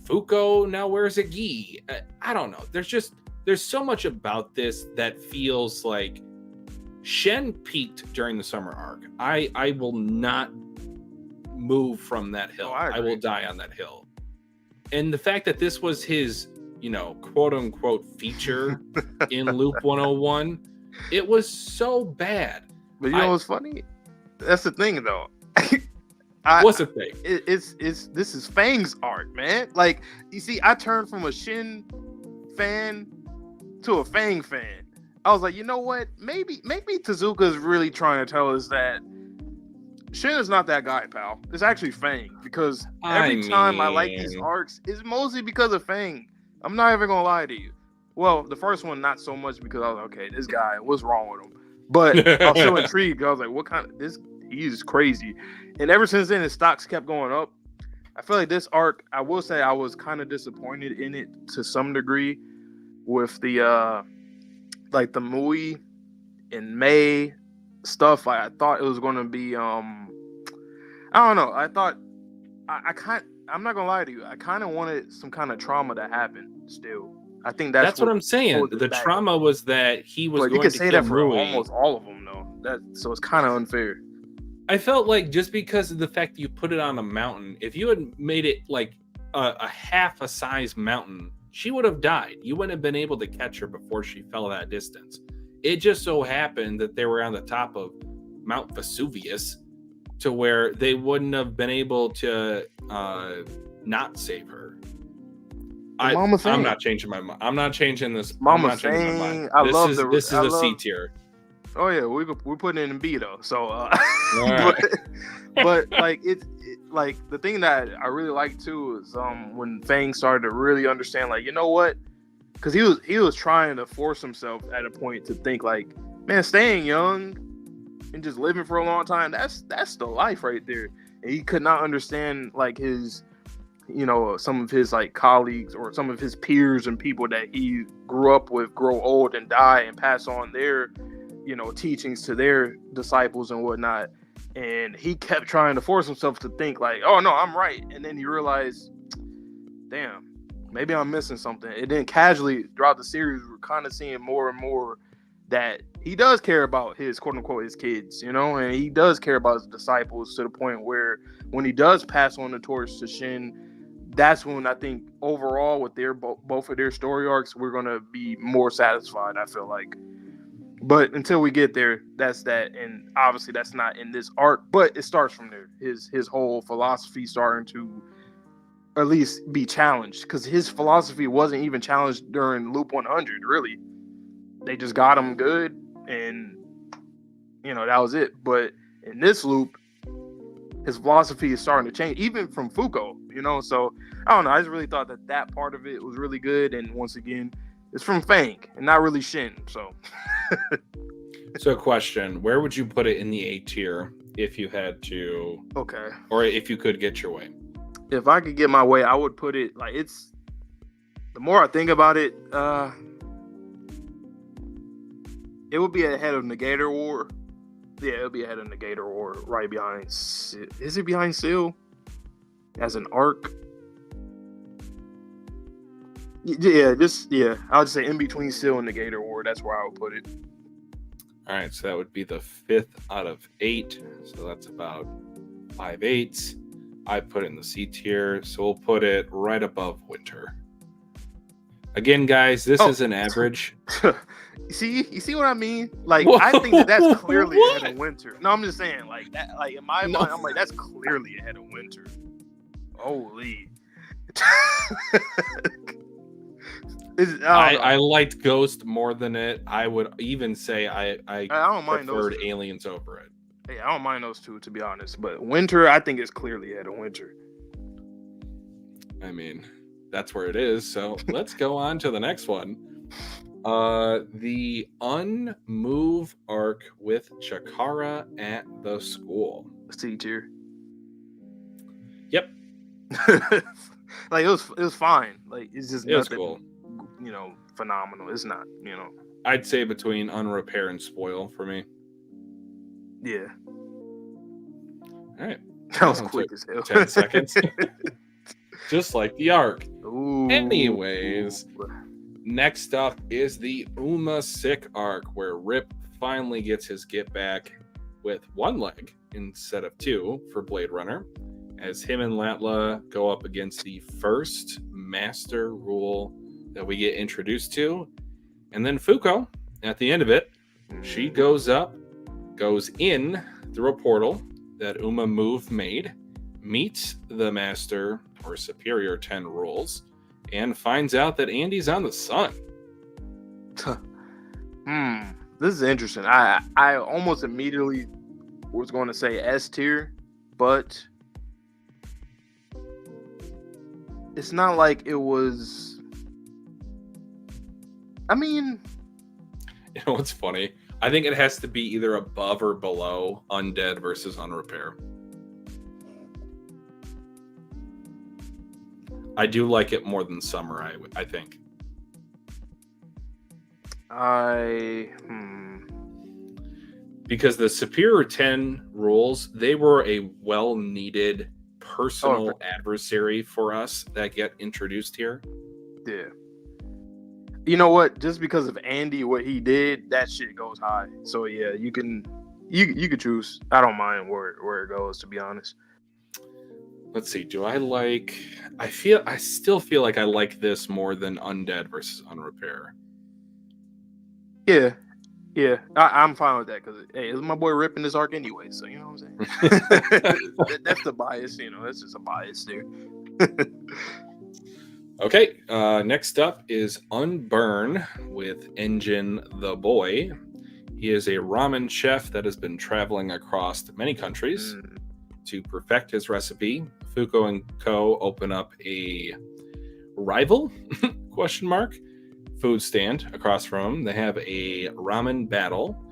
Fuko now wears a gi. I don't know. There's so much about this that feels like Shen peaked during the summer arc. I will not move from that hill. I will die on that hill. And the fact that this was his, quote unquote feature in Loop 101, it was so bad. But you know what's funny? That's the thing though. What's the thing? This is Fang's art, man. Like, you see, I turned from a Shin fan to a Fang fan. I was like, you know what? Maybe Tezuka's really trying to tell us that Shin is not that guy, pal. It's actually Fang. Because every time I like these arcs, it's mostly because of Fang. I'm not even gonna lie to you. Well, the first one, not so much because I was like, okay, this guy, what's wrong with him? But I was so intrigued. I was like, what kind of this? He's crazy. And ever since then, his stocks kept going up. I feel like this arc, I will say I was kind of disappointed in it to some degree with the like the Mui and May stuff. I thought it was going to be I don't know. I thought I'm not gonna lie to you. I kind of wanted some kind of trauma to happen still. I think that's what I'm saying. The trauma was that he was going to kill Rui. You could say that for almost all of them, though. So it's kind of unfair. I felt like just because of the fact that you put it on a mountain, if you had made it like a half a size mountain, she would have died. You wouldn't have been able to catch her before she fell that distance. It just so happened that they were on the top of Mount Vesuvius to where they wouldn't have been able to not save her. I'm not changing my mind. I'm not changing this. Mama saying, I love this is a C tier. Oh yeah, we're putting it in B though. So, but like like the thing that I really like too is when Fang started to really understand, like, you know what? Because he was trying to force himself at a point to think like, man, staying young and just living for a long time, that's the life right there. And he could not understand like his, some of his like colleagues or some of his peers and people that he grew up with grow old and die and pass on their teachings to their disciples and whatnot. And he kept trying to force himself to think like, oh no, I'm right. And then he realized, damn, maybe I'm missing something. And then casually throughout the series, we're kind of seeing more and more that he does care about his quote unquote his kids, and he does care about his disciples to the point where when he does pass on the torch to Shin, that's when I think overall with their both of their story arcs, we're gonna be more satisfied, I feel like. But until we get there, that's that, and obviously that's not in this arc, but it starts from there. His whole philosophy starting to at least be challenged, because his philosophy wasn't even challenged during Loop 100, really. They just got him good, and that was it. But in this loop, his philosophy is starting to change, even from Fuko, So I don't know. I just really thought that part of it was really good, and once again, it's from Fang and not really Shin. So, so question: where would you put it in the A tier if you had to? Okay. Or if you could get your way. If I could get my way, I would put it like it's. The more I think about it, it would be ahead of Negator War. Yeah, it would be ahead of Negator War, right behind. Is it behind Seal? As an arc? Yeah, I would say in between Seal and Negator War. That's where I would put it. All right, so that would be the 5th out of 8. So that's about 5/8. I put it in the C tier, so we'll put it right above Winter. Again, guys, this is an average. You see what I mean? Like, whoa, I think that's clearly ahead of Winter. No, I'm just saying, like that. Like in my mind, I'm like, that's clearly ahead of Winter. Holy. I liked Ghost more than it. I would even say I don't mind preferred those Aliens over it. Hey, I don't mind those two, to be honest. But Winter, I think is clearly ahead of Winter. I mean, that's where it is. So let's go on to the next one. The Unmove arc with Chikara at the school. C tier. Yep. Like it was fine. Like it's just It was nothing, cool. phenomenal. It's not, I'd say between Unrepair and Spoil for me. Yeah. All right. That was That quick took as hell. 10 seconds. Just like the arc. Ooh. Anyways, next up is the Uma Sick arc, where Rip finally gets his get back with one leg instead of two for Blade Runner, as him and Latla go up against the first master rule that we get introduced to. And then Fuko, at the end of it, she goes in through a portal that Uma Move made, meets the master or superior 10 rules, and finds out that Andy's on the sun. This is interesting. I almost immediately was going to say S tier, but it's not like it was. I mean, you know what's funny? I think it has to be either above or below Undead versus Unrepair. I do like it more than Summer, I think. Because the Superior 10 rules, they were a well-needed personal adversary for us that get introduced here. Yeah. You know what? Just because of Andy, what he did, that shit goes high. So yeah, you can choose. I don't mind where it goes, to be honest. Let's see. I still feel like I like this more than Undead versus Unrepair. Yeah. I'm fine with that because hey, it's my boy ripping this arc anyway. So you know what I'm saying. That's the bias. That's just a bias there. Okay, next up is Unburn with Engine the Boy. He is a ramen chef that has been traveling across many countries to perfect his recipe. Fuko and Co. open up a rival food stand across from him. They have a ramen battle,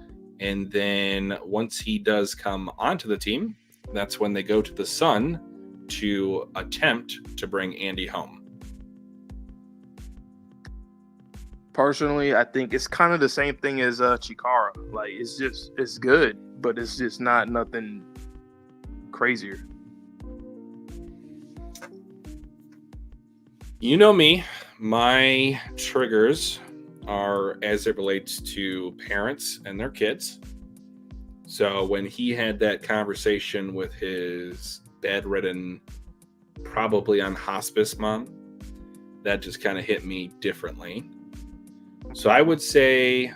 and then once he does come onto the team, that's when they go to the sun to attempt to bring Andy home. Personally, I think it's kind of the same thing as Chikara. Like it's good, but it's just not nothing crazier. You know me, my triggers are as it relates to parents and their kids. So when he had that conversation with his bedridden, probably on hospice mom, that just kind of hit me differently. So I would say,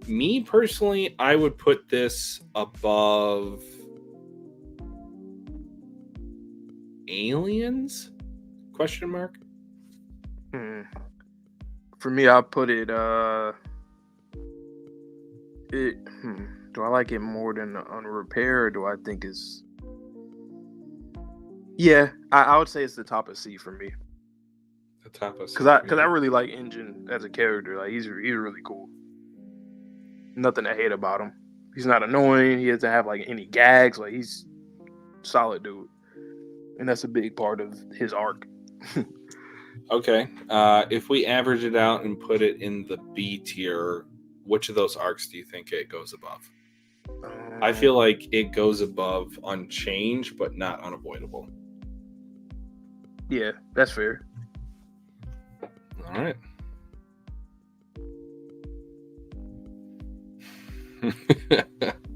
me personally, I would put this above Aliens? ? For me, I put it. Do I like it more than Unrepair, or do I think it's? Yeah, I would say it's the top of C for me. The top of C. Because I really like Engine as a character. Like he's really cool. Nothing to hate about him. He's not annoying. He doesn't have like any gags. Like he's solid dude, and that's a big part of his arc. Okay. If we average it out and put it in the B tier, which of those arcs do you think it goes above? I feel like it goes above Unchanged, but not Unavoidable. Yeah, that's fair. All right.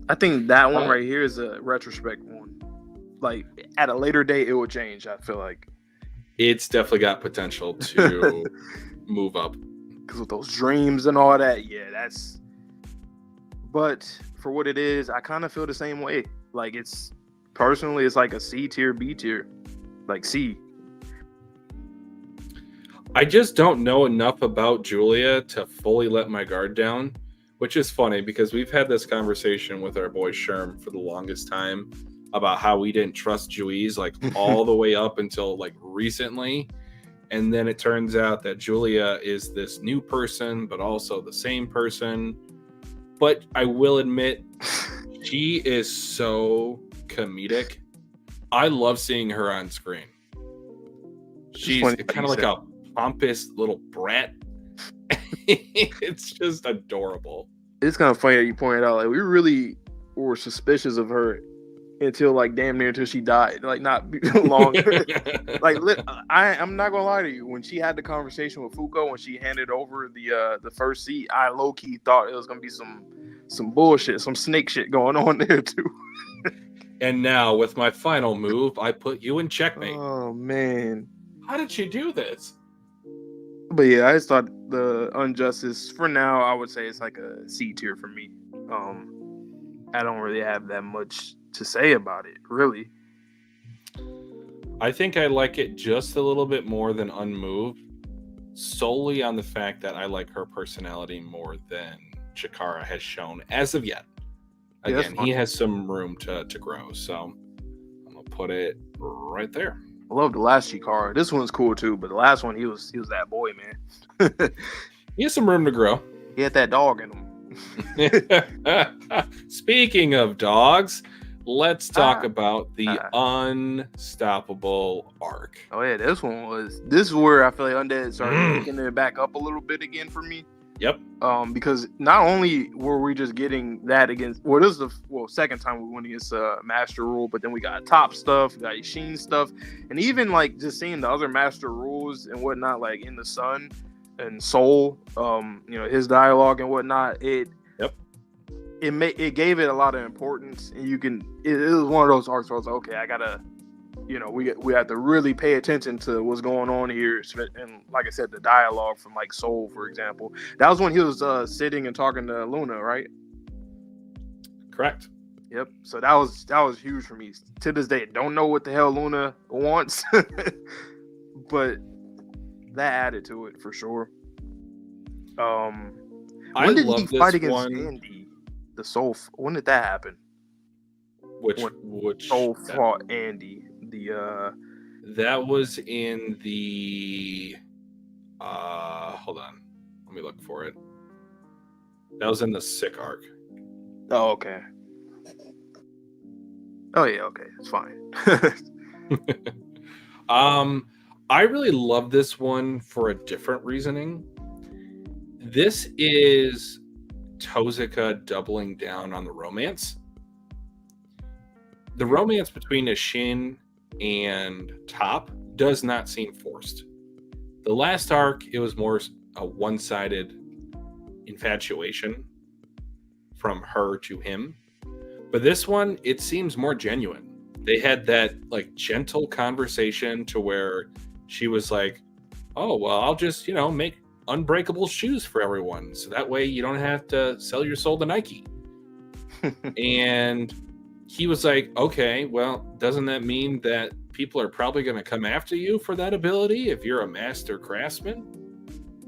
I think that one right here is a retrospect one. Like at a later date, it will change. I feel like it's definitely got potential to move up. Because with those dreams and all that, yeah, that's. But for what it is, I kind of feel the same way. Like it's like a C tier, B tier, like C. I just don't know enough about Julia to fully let my guard down, which is funny because we've had this conversation with our boy Sherm for the longest time about how we didn't trust Juiz like all the way up until like recently. And then it turns out that Julia is this new person, but also the same person. But I will admit, she is so comedic. I love seeing her on screen. She's kind of like a pompous little brat. It's just adorable. It's kind of funny that you pointed out, like, we really were suspicious of her until, like, damn near until she died. Like, not long. Like, I'm not gonna lie to you. When she had the conversation with Fuko, when she handed over the first seat, I low key thought it was gonna be some bullshit, some snake shit going on there too. And now, with my final move, I put you in checkmate. Oh man, how did she do this? But yeah, I just thought the Injustice, for now, I would say it's like a C tier for me. I don't really have that much to say about it, really. I think I like it just a little bit more than Unmoved, solely on the fact that I like her personality more than Chikara has shown as of yet. Again, he has some room to grow, so I'm gonna put it right there. I love the last Chikara. This one's cool too, but the last one, he was that boy, man. He has some room to grow. He had that dog in him. Speaking of dogs, let's talk about the Unstoppable arc. Oh yeah, this is where I feel like Undead started picking it back up a little bit again for me. Yep. Because not only were we just getting that against, this is the second time we went against Master Rule, but then we got top stuff, we got Ishin stuff, and even like just seeing the other Master Rules and whatnot, like in the Sun and Soul, his dialogue and whatnot. It gave it a lot of importance, and it was one of those arcs where I was like, okay, I gotta. We have to really pay attention to what's going on here. And like I said, the dialogue from like Soul, for example, that was when he was sitting and talking to Luna, right? Correct. Yep. So that was huge for me. To this day, don't know what the hell Luna wants, but that added to it for sure. When did he fight against Andy? The Soul. When did that happen? Which Soul fought Andy? That was in the hold on, let me look for it. That was in the Sick arc. Oh, okay. Oh yeah, okay, it's fine. I really love this one for a different reasoning. This is Tozuka doubling down on the romance. The romance between Ishin and Top does not seem forced. The last arc, it was more a one-sided infatuation from her to him. But this one, it seems more genuine. They had that like gentle conversation to where she was like, oh, well, I'll just, make unbreakable shoes for everyone. So that way you don't have to sell your soul to Nike. And he was like, okay, well, doesn't that mean that people are probably going to come after you for that ability if you're a master craftsman?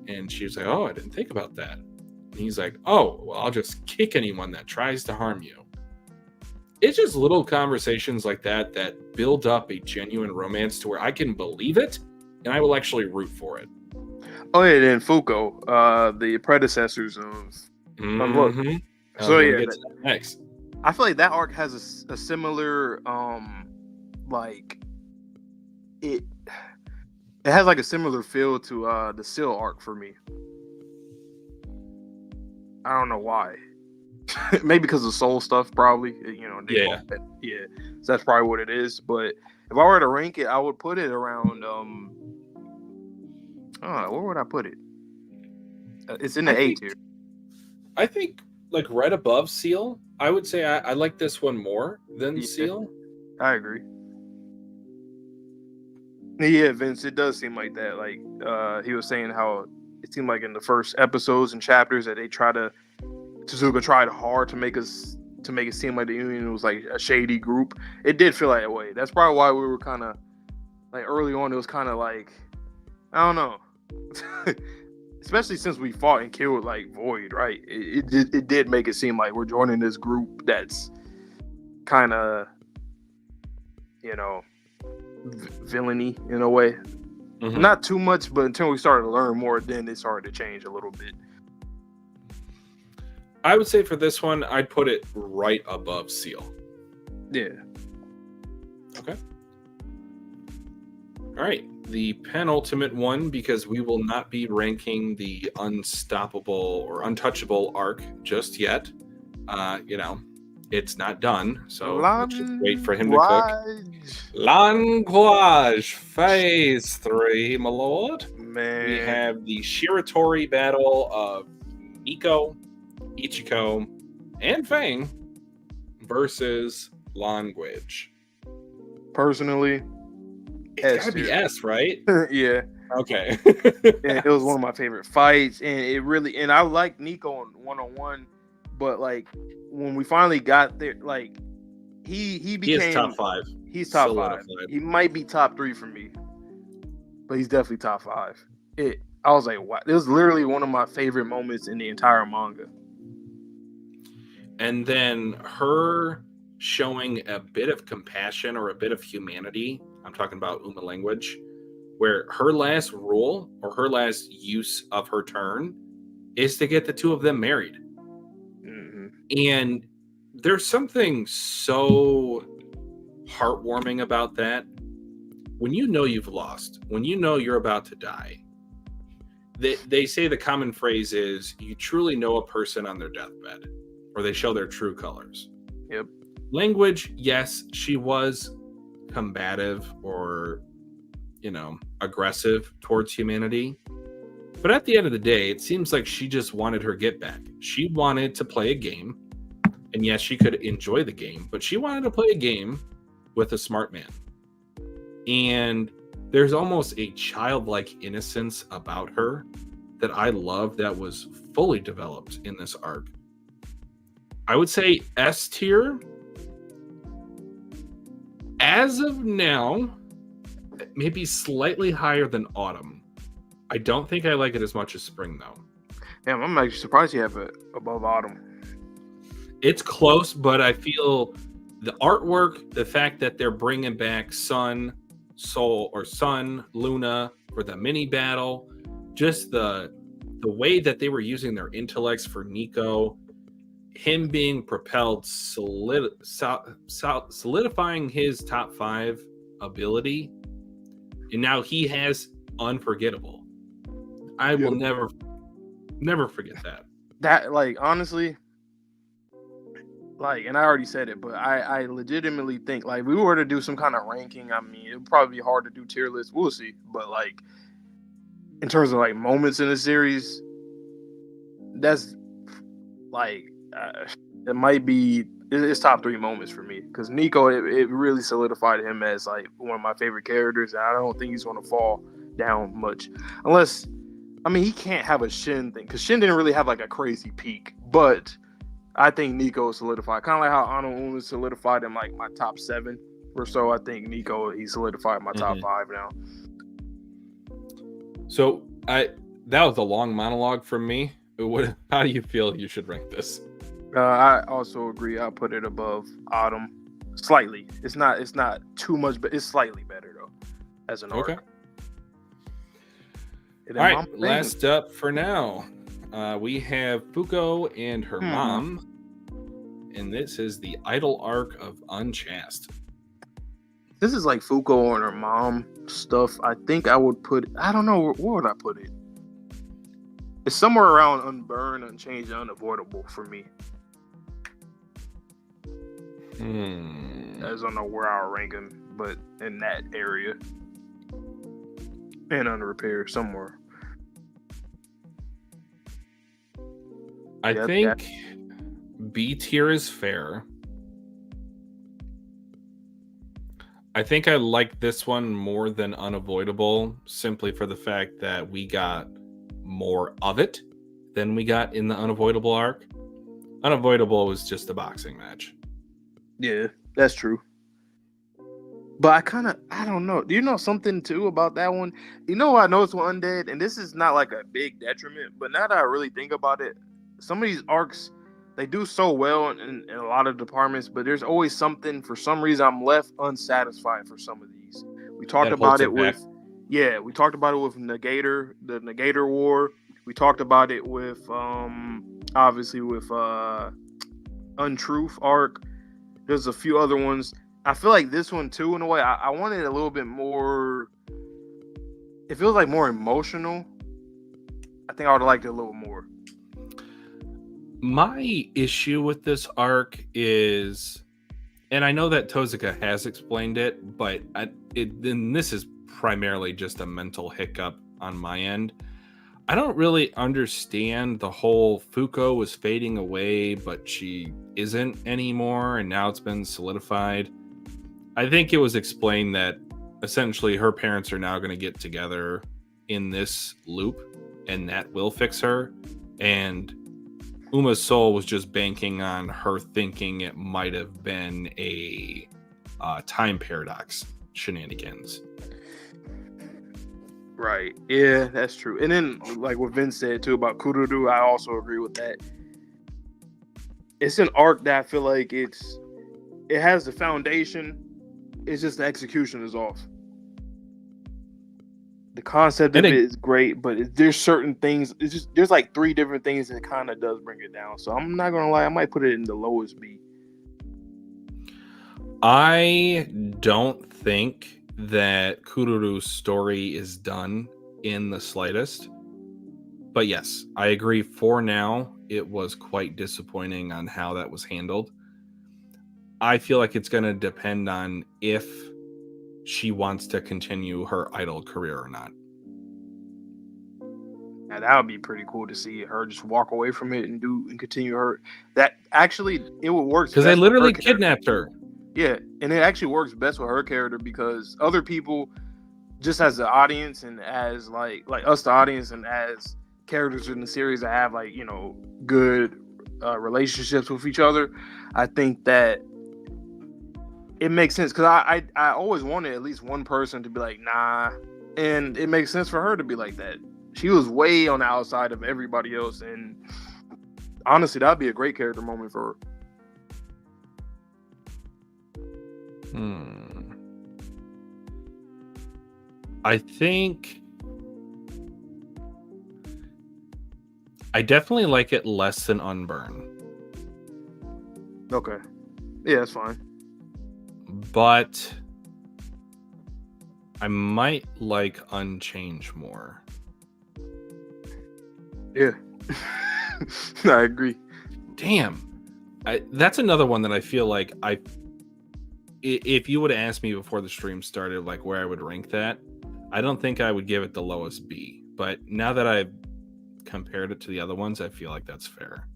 And she was like, oh, I didn't think about that. And he's like, oh, well, I'll just kick anyone that tries to harm you. It's just little conversations like that that build up a genuine romance to where I can believe it and I will actually root for it. Oh, yeah, then Fuko, the predecessors of Unlook. So, yeah, next. I feel like that arc has a similar, it has like a similar feel to the Seal arc for me. I don't know why. Maybe because of Soul stuff, probably. Yeah. So that's probably what it is. But if I were to rank it, I would put it around. Where would I put it? It's in the A tier. I think like right above Seal. I would say I like this one more than Seal. I agree. Yeah, Vince, it does seem like that. Like he was saying how it seemed like in the first episodes and chapters that Tezuka tried hard to make it seem like the Union was like a shady group. It did feel like that way. That's probably why we were kind of like early on. It was kind of like, I don't know. Especially since we fought and killed like Void, right? It did make it seem like we're joining this group that's kind of, villainy in a way. Mhm. Not too much, but until we started to learn more, then it started to change a little bit. I would say for this one, I'd put it right above Seal. Yeah. Okay. All right. The penultimate one, because we will not be ranking the unstoppable or untouchable arc just yet. It's not done, so let's just wait for him to cook. Language Phase 3, my lord. Man. We have the Shiratori battle of Nico, Ichiko, and Fang versus Language. Personally, it's gotta be S, right? Yeah. Okay. And it was one of my favorite fights, and I like Nico on one-on-one, but like when we finally got there, like he became, he is top 5. He's top 5. He might be top 3 for me, but he's definitely top 5. I was like, wow, it was literally one of my favorite moments in the entire manga. And then her showing a bit of compassion or a bit of humanity. I'm talking about Uma Language, where her last rule or her last use of her turn is to get the two of them married. Mm-hmm. And there's something so heartwarming about that. When you know you've lost, when you know you're about to die, they say the common phrase is, you truly know a person on their deathbed, or they show their true colors. Yep. Language, yes, she was combative or, aggressive towards humanity. But at the end of the day, it seems like she just wanted her get back. She wanted to play a game. And yes, she could enjoy the game, but she wanted to play a game with a smart man. And there's almost a childlike innocence about her that I love that was fully developed in this arc. I would say S tier. As of now, maybe slightly higher than Autumn. I don't think I like it as much as Spring, though. Damn, I'm actually surprised you have it above Autumn. It's close, but I feel the artwork, the fact that they're bringing back Sun, Luna for the mini battle, just the way that they were using their intellects for Nico, him being propelled, solidifying his top 5 ability, and now he has Unforgettable. I will never forget that. That, like, honestly, like, and I already said it, but I legitimately think, like, if we were to do some kind of ranking, I mean, it would probably be hard to do tier lists. We'll see. But, like, in terms of, like, moments in the series, that's, like, it might be, it's top 3 moments for me. Because Nico, it really solidified him as, like, one of my favorite characters. And I don't think he's going to fall down much. Unless, I mean, he can't have a Shin thing. Because Shin didn't really have, like, a crazy peak. But I think Nico solidified, kind of like how Ano Una solidified in like my top 7 or so. I think Nico, he solidified my top 5 now. So that was a long monologue from me. How do you feel you should rank this? I also agree. I'll put it above Autumn slightly. It's not too much, but it's slightly better though as an arc. Okay. All right. Last up for now. We have Fuko and her mom, and this is the idol arc of Unchaste. This is like Fuko and her mom stuff. I think I would put, I don't know, where would I put it? It's somewhere around Unburned, Unchanged, Unavoidable for me. I just don't know where I'll rank them, but in that area. And Unrepair somewhere. I think B tier is fair. I think I like this one more than Unavoidable, simply for the fact that we got more of it than we got in the Unavoidable arc. Unavoidable was just a boxing match. Yeah, that's true. But I don't know. Do you know something too about that one? You know what I noticed with Undead, and this is not like a big detriment, but now that I really think about it, some of these arcs, they do so well in a lot of departments, but there's always something, for some reason, I'm left unsatisfied for some of these. We talked about it with, Yeah, we talked about it with Negator, the Negator War. We talked about it with obviously with Untruth arc. There's a few other ones. I feel like this one too, in a way. I wanted a little bit more. It feels like more emotional. I think I would have liked it a little more. My issue with this arc is, and I know that Tozuka has explained it, but then this is primarily just a mental hiccup on my end. I don't really understand the whole Fuko was fading away, but she isn't anymore, and now it's been solidified. I think it was explained that essentially her parents are now going to get together in this loop, and that will fix her. And Uma's soul was just banking on her thinking it might have been a time paradox shenanigans. Right. Yeah, that's true. And then, like what Vince said too about Kururu, I also agree with that. It's an arc that I feel like it has the foundation. It's just the execution is off. The concept of it is great, but there's certain things. It's just there's like 3 different things that kind of does bring it down. So I'm not gonna lie, I might put it in the lowest B. I don't think that Kururu's story is done in the slightest. But yes, I agree. For now, it was quite disappointing on how that was handled. I feel like it's going to depend on if she wants to continue her idol career or not. Now, that would be pretty cool to see her just walk away from it and continue her. That actually, it would work because they literally kidnapped her. Yeah, and it actually works best with her character because other people, just as the audience and as like us, the audience, and as characters in the series that have like good relationships with each other, I think that it makes sense because I always wanted at least one person to be like nah, and it makes sense for her to be like that. She was way on the outside of everybody else, and honestly, that'd be a great character moment for her. I think I definitely like it less than Unburn. Okay. Yeah, that's fine. But I might like Unchange more. Yeah. I agree. Damn. That's another one that I feel like if you would have asked me before the stream started, like where I would rank that, I don't think I would give it the lowest B. But now that I've compared it to the other ones, I feel like that's fair.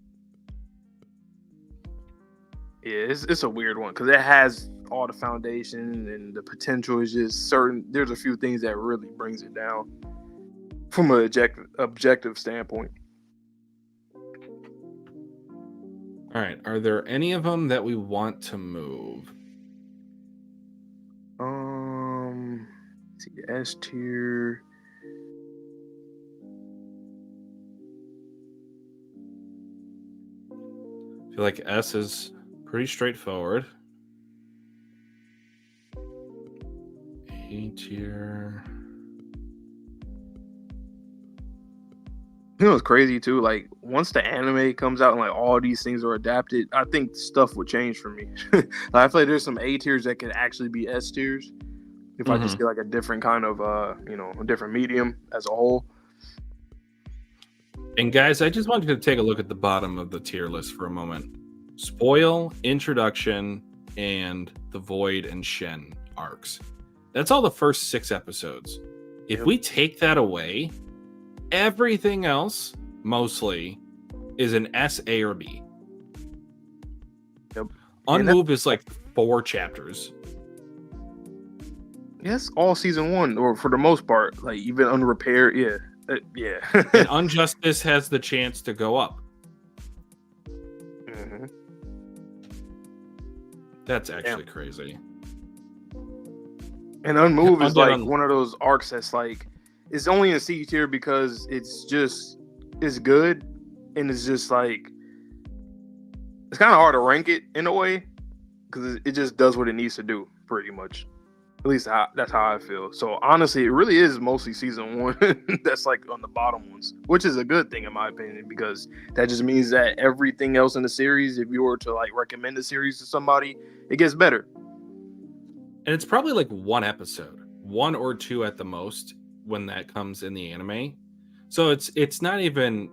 Yeah, it's a weird one because it has all the foundation and the potential is just certain. There's a few things that really brings it down from an objective standpoint. All right. Are there any of them that we want to move? Let's see the S tier. I feel like S is pretty straightforward. A tier. You know, it's crazy too. Like once the anime comes out and like all these things are adapted, I think stuff would change for me. Like, I feel like there's some A tiers that could actually be S tiers if I just get like a different kind of a different medium as a whole. And guys, I just wanted to take a look at the bottom of the tier list for a moment. Spoil, Introduction, and the Void and Shen arcs. That's all the first 6 episodes. If we take that away, everything else mostly is an S, A, or B. Yep. Unmove is like 4 chapters. Yes, all season 1, or for the most part, like even Unrepaired, yeah. Yeah. And Unjustice has the chance to go up. Mm-hmm. That's actually crazy. And Unmove is like one of those arcs that's like, it's only in C tier because it's good, and it's just like, it's kind of hard to rank it in a way because it just does what it needs to do, pretty much. At least that's how I feel. So honestly, it really is mostly season 1 that's like on the bottom ones, which is a good thing in my opinion, because that just means that everything else in the series, if you were to like recommend the series to somebody, it gets better. And it's probably like one episode, one or two at the most, when that comes in the anime. So it's not even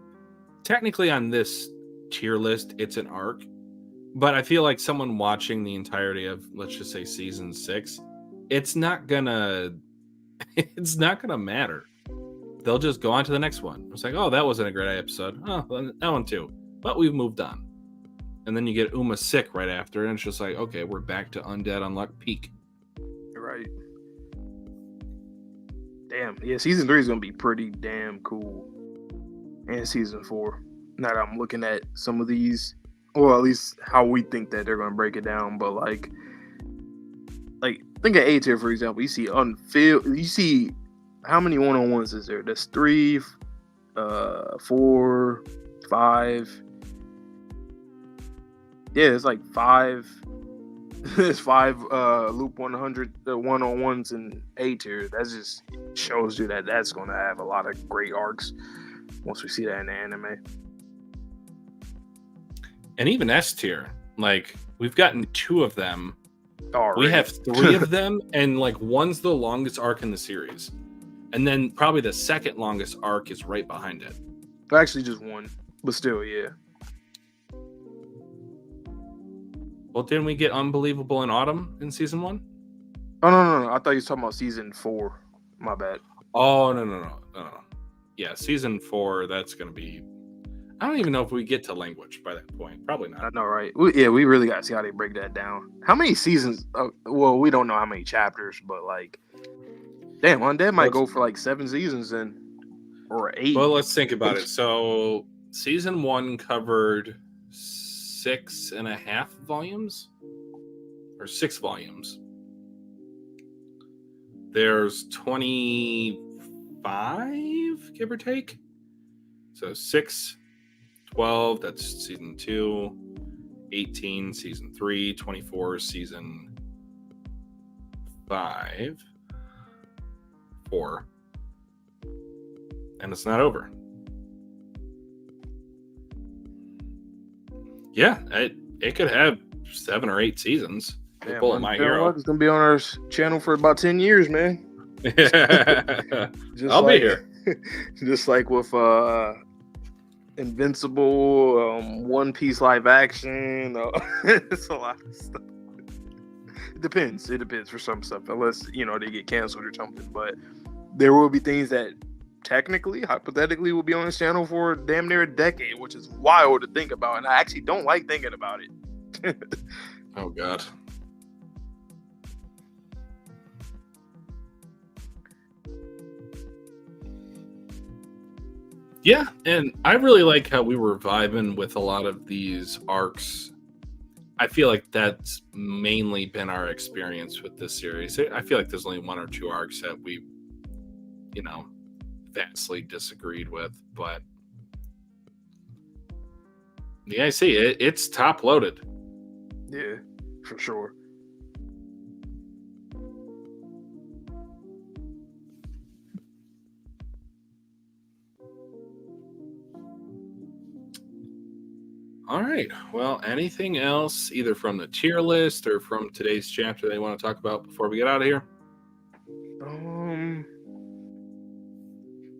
technically on this tier list, it's an arc. But I feel like someone watching the entirety of, let's just say, season 6, it's not gonna matter. They'll just go on to the next one. It's like, oh, that wasn't a great episode. Oh, well, that one too. But we've moved on. And then you get Uma sick right after, and it's just like, okay, we're back to Undead Unluck peak. Right. Damn. Yeah, season 3 is gonna be pretty damn cool. And season 4. Now that I'm looking at some of these, or at least how we think that they're gonna break it down, but like think of A tier, for example. You see you see how many one-on-ones is there? That's 3, 4, 5. Yeah, it's like 5. There's 5 loop 100 one-on-ones in A tier. That just shows you that that's going to have a lot of great arcs once we see that in the anime. And even S tier, like we've gotten 2 of them. Already. We have 3 of them, and like one's the longest arc in the series, and then probably the second longest arc is right behind it. Actually, just 1, but still, yeah. Well, didn't we get Unbelievable in Autumn in season 1? Oh no! I thought you were talking about season 4. My bad. Oh no. Yeah, season 4. That's gonna be. I don't even know if we get to language by that point. Probably not. I know, right? We really got to see how they break that down. How many seasons? Well, we don't know how many chapters, but like, damn, Undead might go for like 7 seasons then, or 8. Well, let's think about it. So, season 1 covered 6.5 volumes, or 6 volumes. There's 25, give or take. So 6. 12, that's season 2, 18, season 3, 24, season 5, 4, and it's not over. Yeah, it could have 7 or 8 seasons. Damn, My Hero. It's going to be on our channel for about 10 years, man. I'll be here. Just like with Invincible, One Piece live action. It's a lot of stuff. It depends for some stuff, unless they get canceled or something. But there will be things that technically, hypothetically, will be on this channel for damn near a decade, which is wild to think about, and I actually don't like thinking about it. Oh God. Yeah, and I really like how we were vibing with a lot of these arcs. I feel like that's mainly been our experience with this series. I feel like there's only 1 or 2 arcs that we, vastly disagreed with, but yeah, I see it's top loaded. Yeah, for sure. All right. Well, anything else, either from the tier list or from today's chapter, they want to talk about before we get out of here?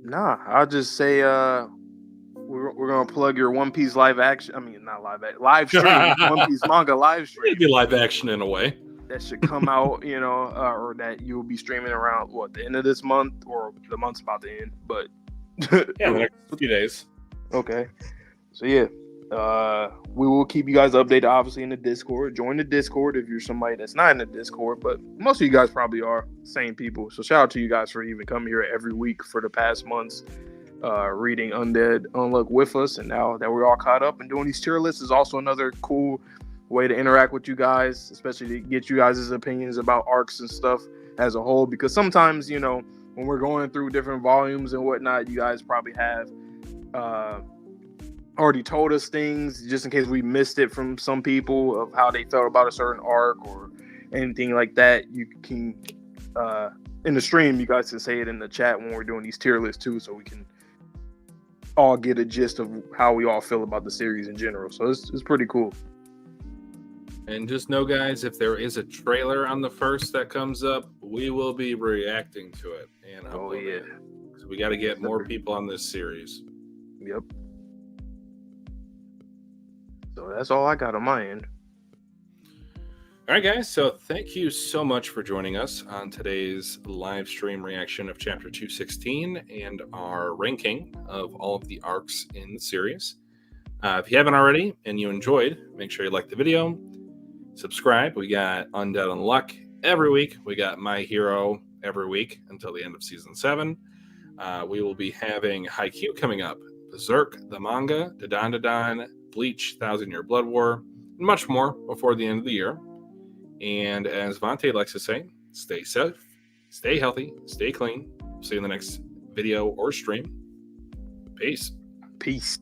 Nah. I'll just say, we're gonna plug your One Piece live action. I mean, not live stream. One Piece manga live stream. Maybe live action in a way. That should come out, or that you'll be streaming around the end of this month, or the month's about to end. But yeah, the next few days. Okay. So yeah. We will keep you guys updated, obviously, in the Discord. Join the Discord if you're somebody that's not in the Discord, but most of you guys probably are same people. So shout out to you guys for even coming here every week for the past months, reading Undead Unluck with us. And now that we're all caught up and doing these tier lists is also another cool way to interact with you guys, especially to get you guys' opinions about arcs and stuff as a whole. Because sometimes, when we're going through different volumes and whatnot, you guys probably have already told us things just in case we missed it from some people of how they felt about a certain arc or anything like that. You can in the stream, you guys can say it in the chat when we're doing these tier lists too, so we can all get a gist of how we all feel about the series in general. So it's pretty cool. And just know, guys, if there is a trailer on the first that comes up, we will be reacting to it and uploading it. So we got to get more people on this series. Yep. So that's all I got on my end. All right, guys. So thank you so much for joining us on today's live stream reaction of Chapter 216 and our ranking of all of the arcs in the series. If you haven't already and you enjoyed, make sure you like the video, subscribe. We got Undead Unluck every week. We got My Hero every week until the end of Season 7. We will be having Haikyuu coming up, Berserk, the manga, Dadan, Bleach, 1,000-Year Blood War, and much more before the end of the year. And as Vontae likes to say, stay safe, stay healthy, stay clean. See you in the next video or stream. Peace. Peace.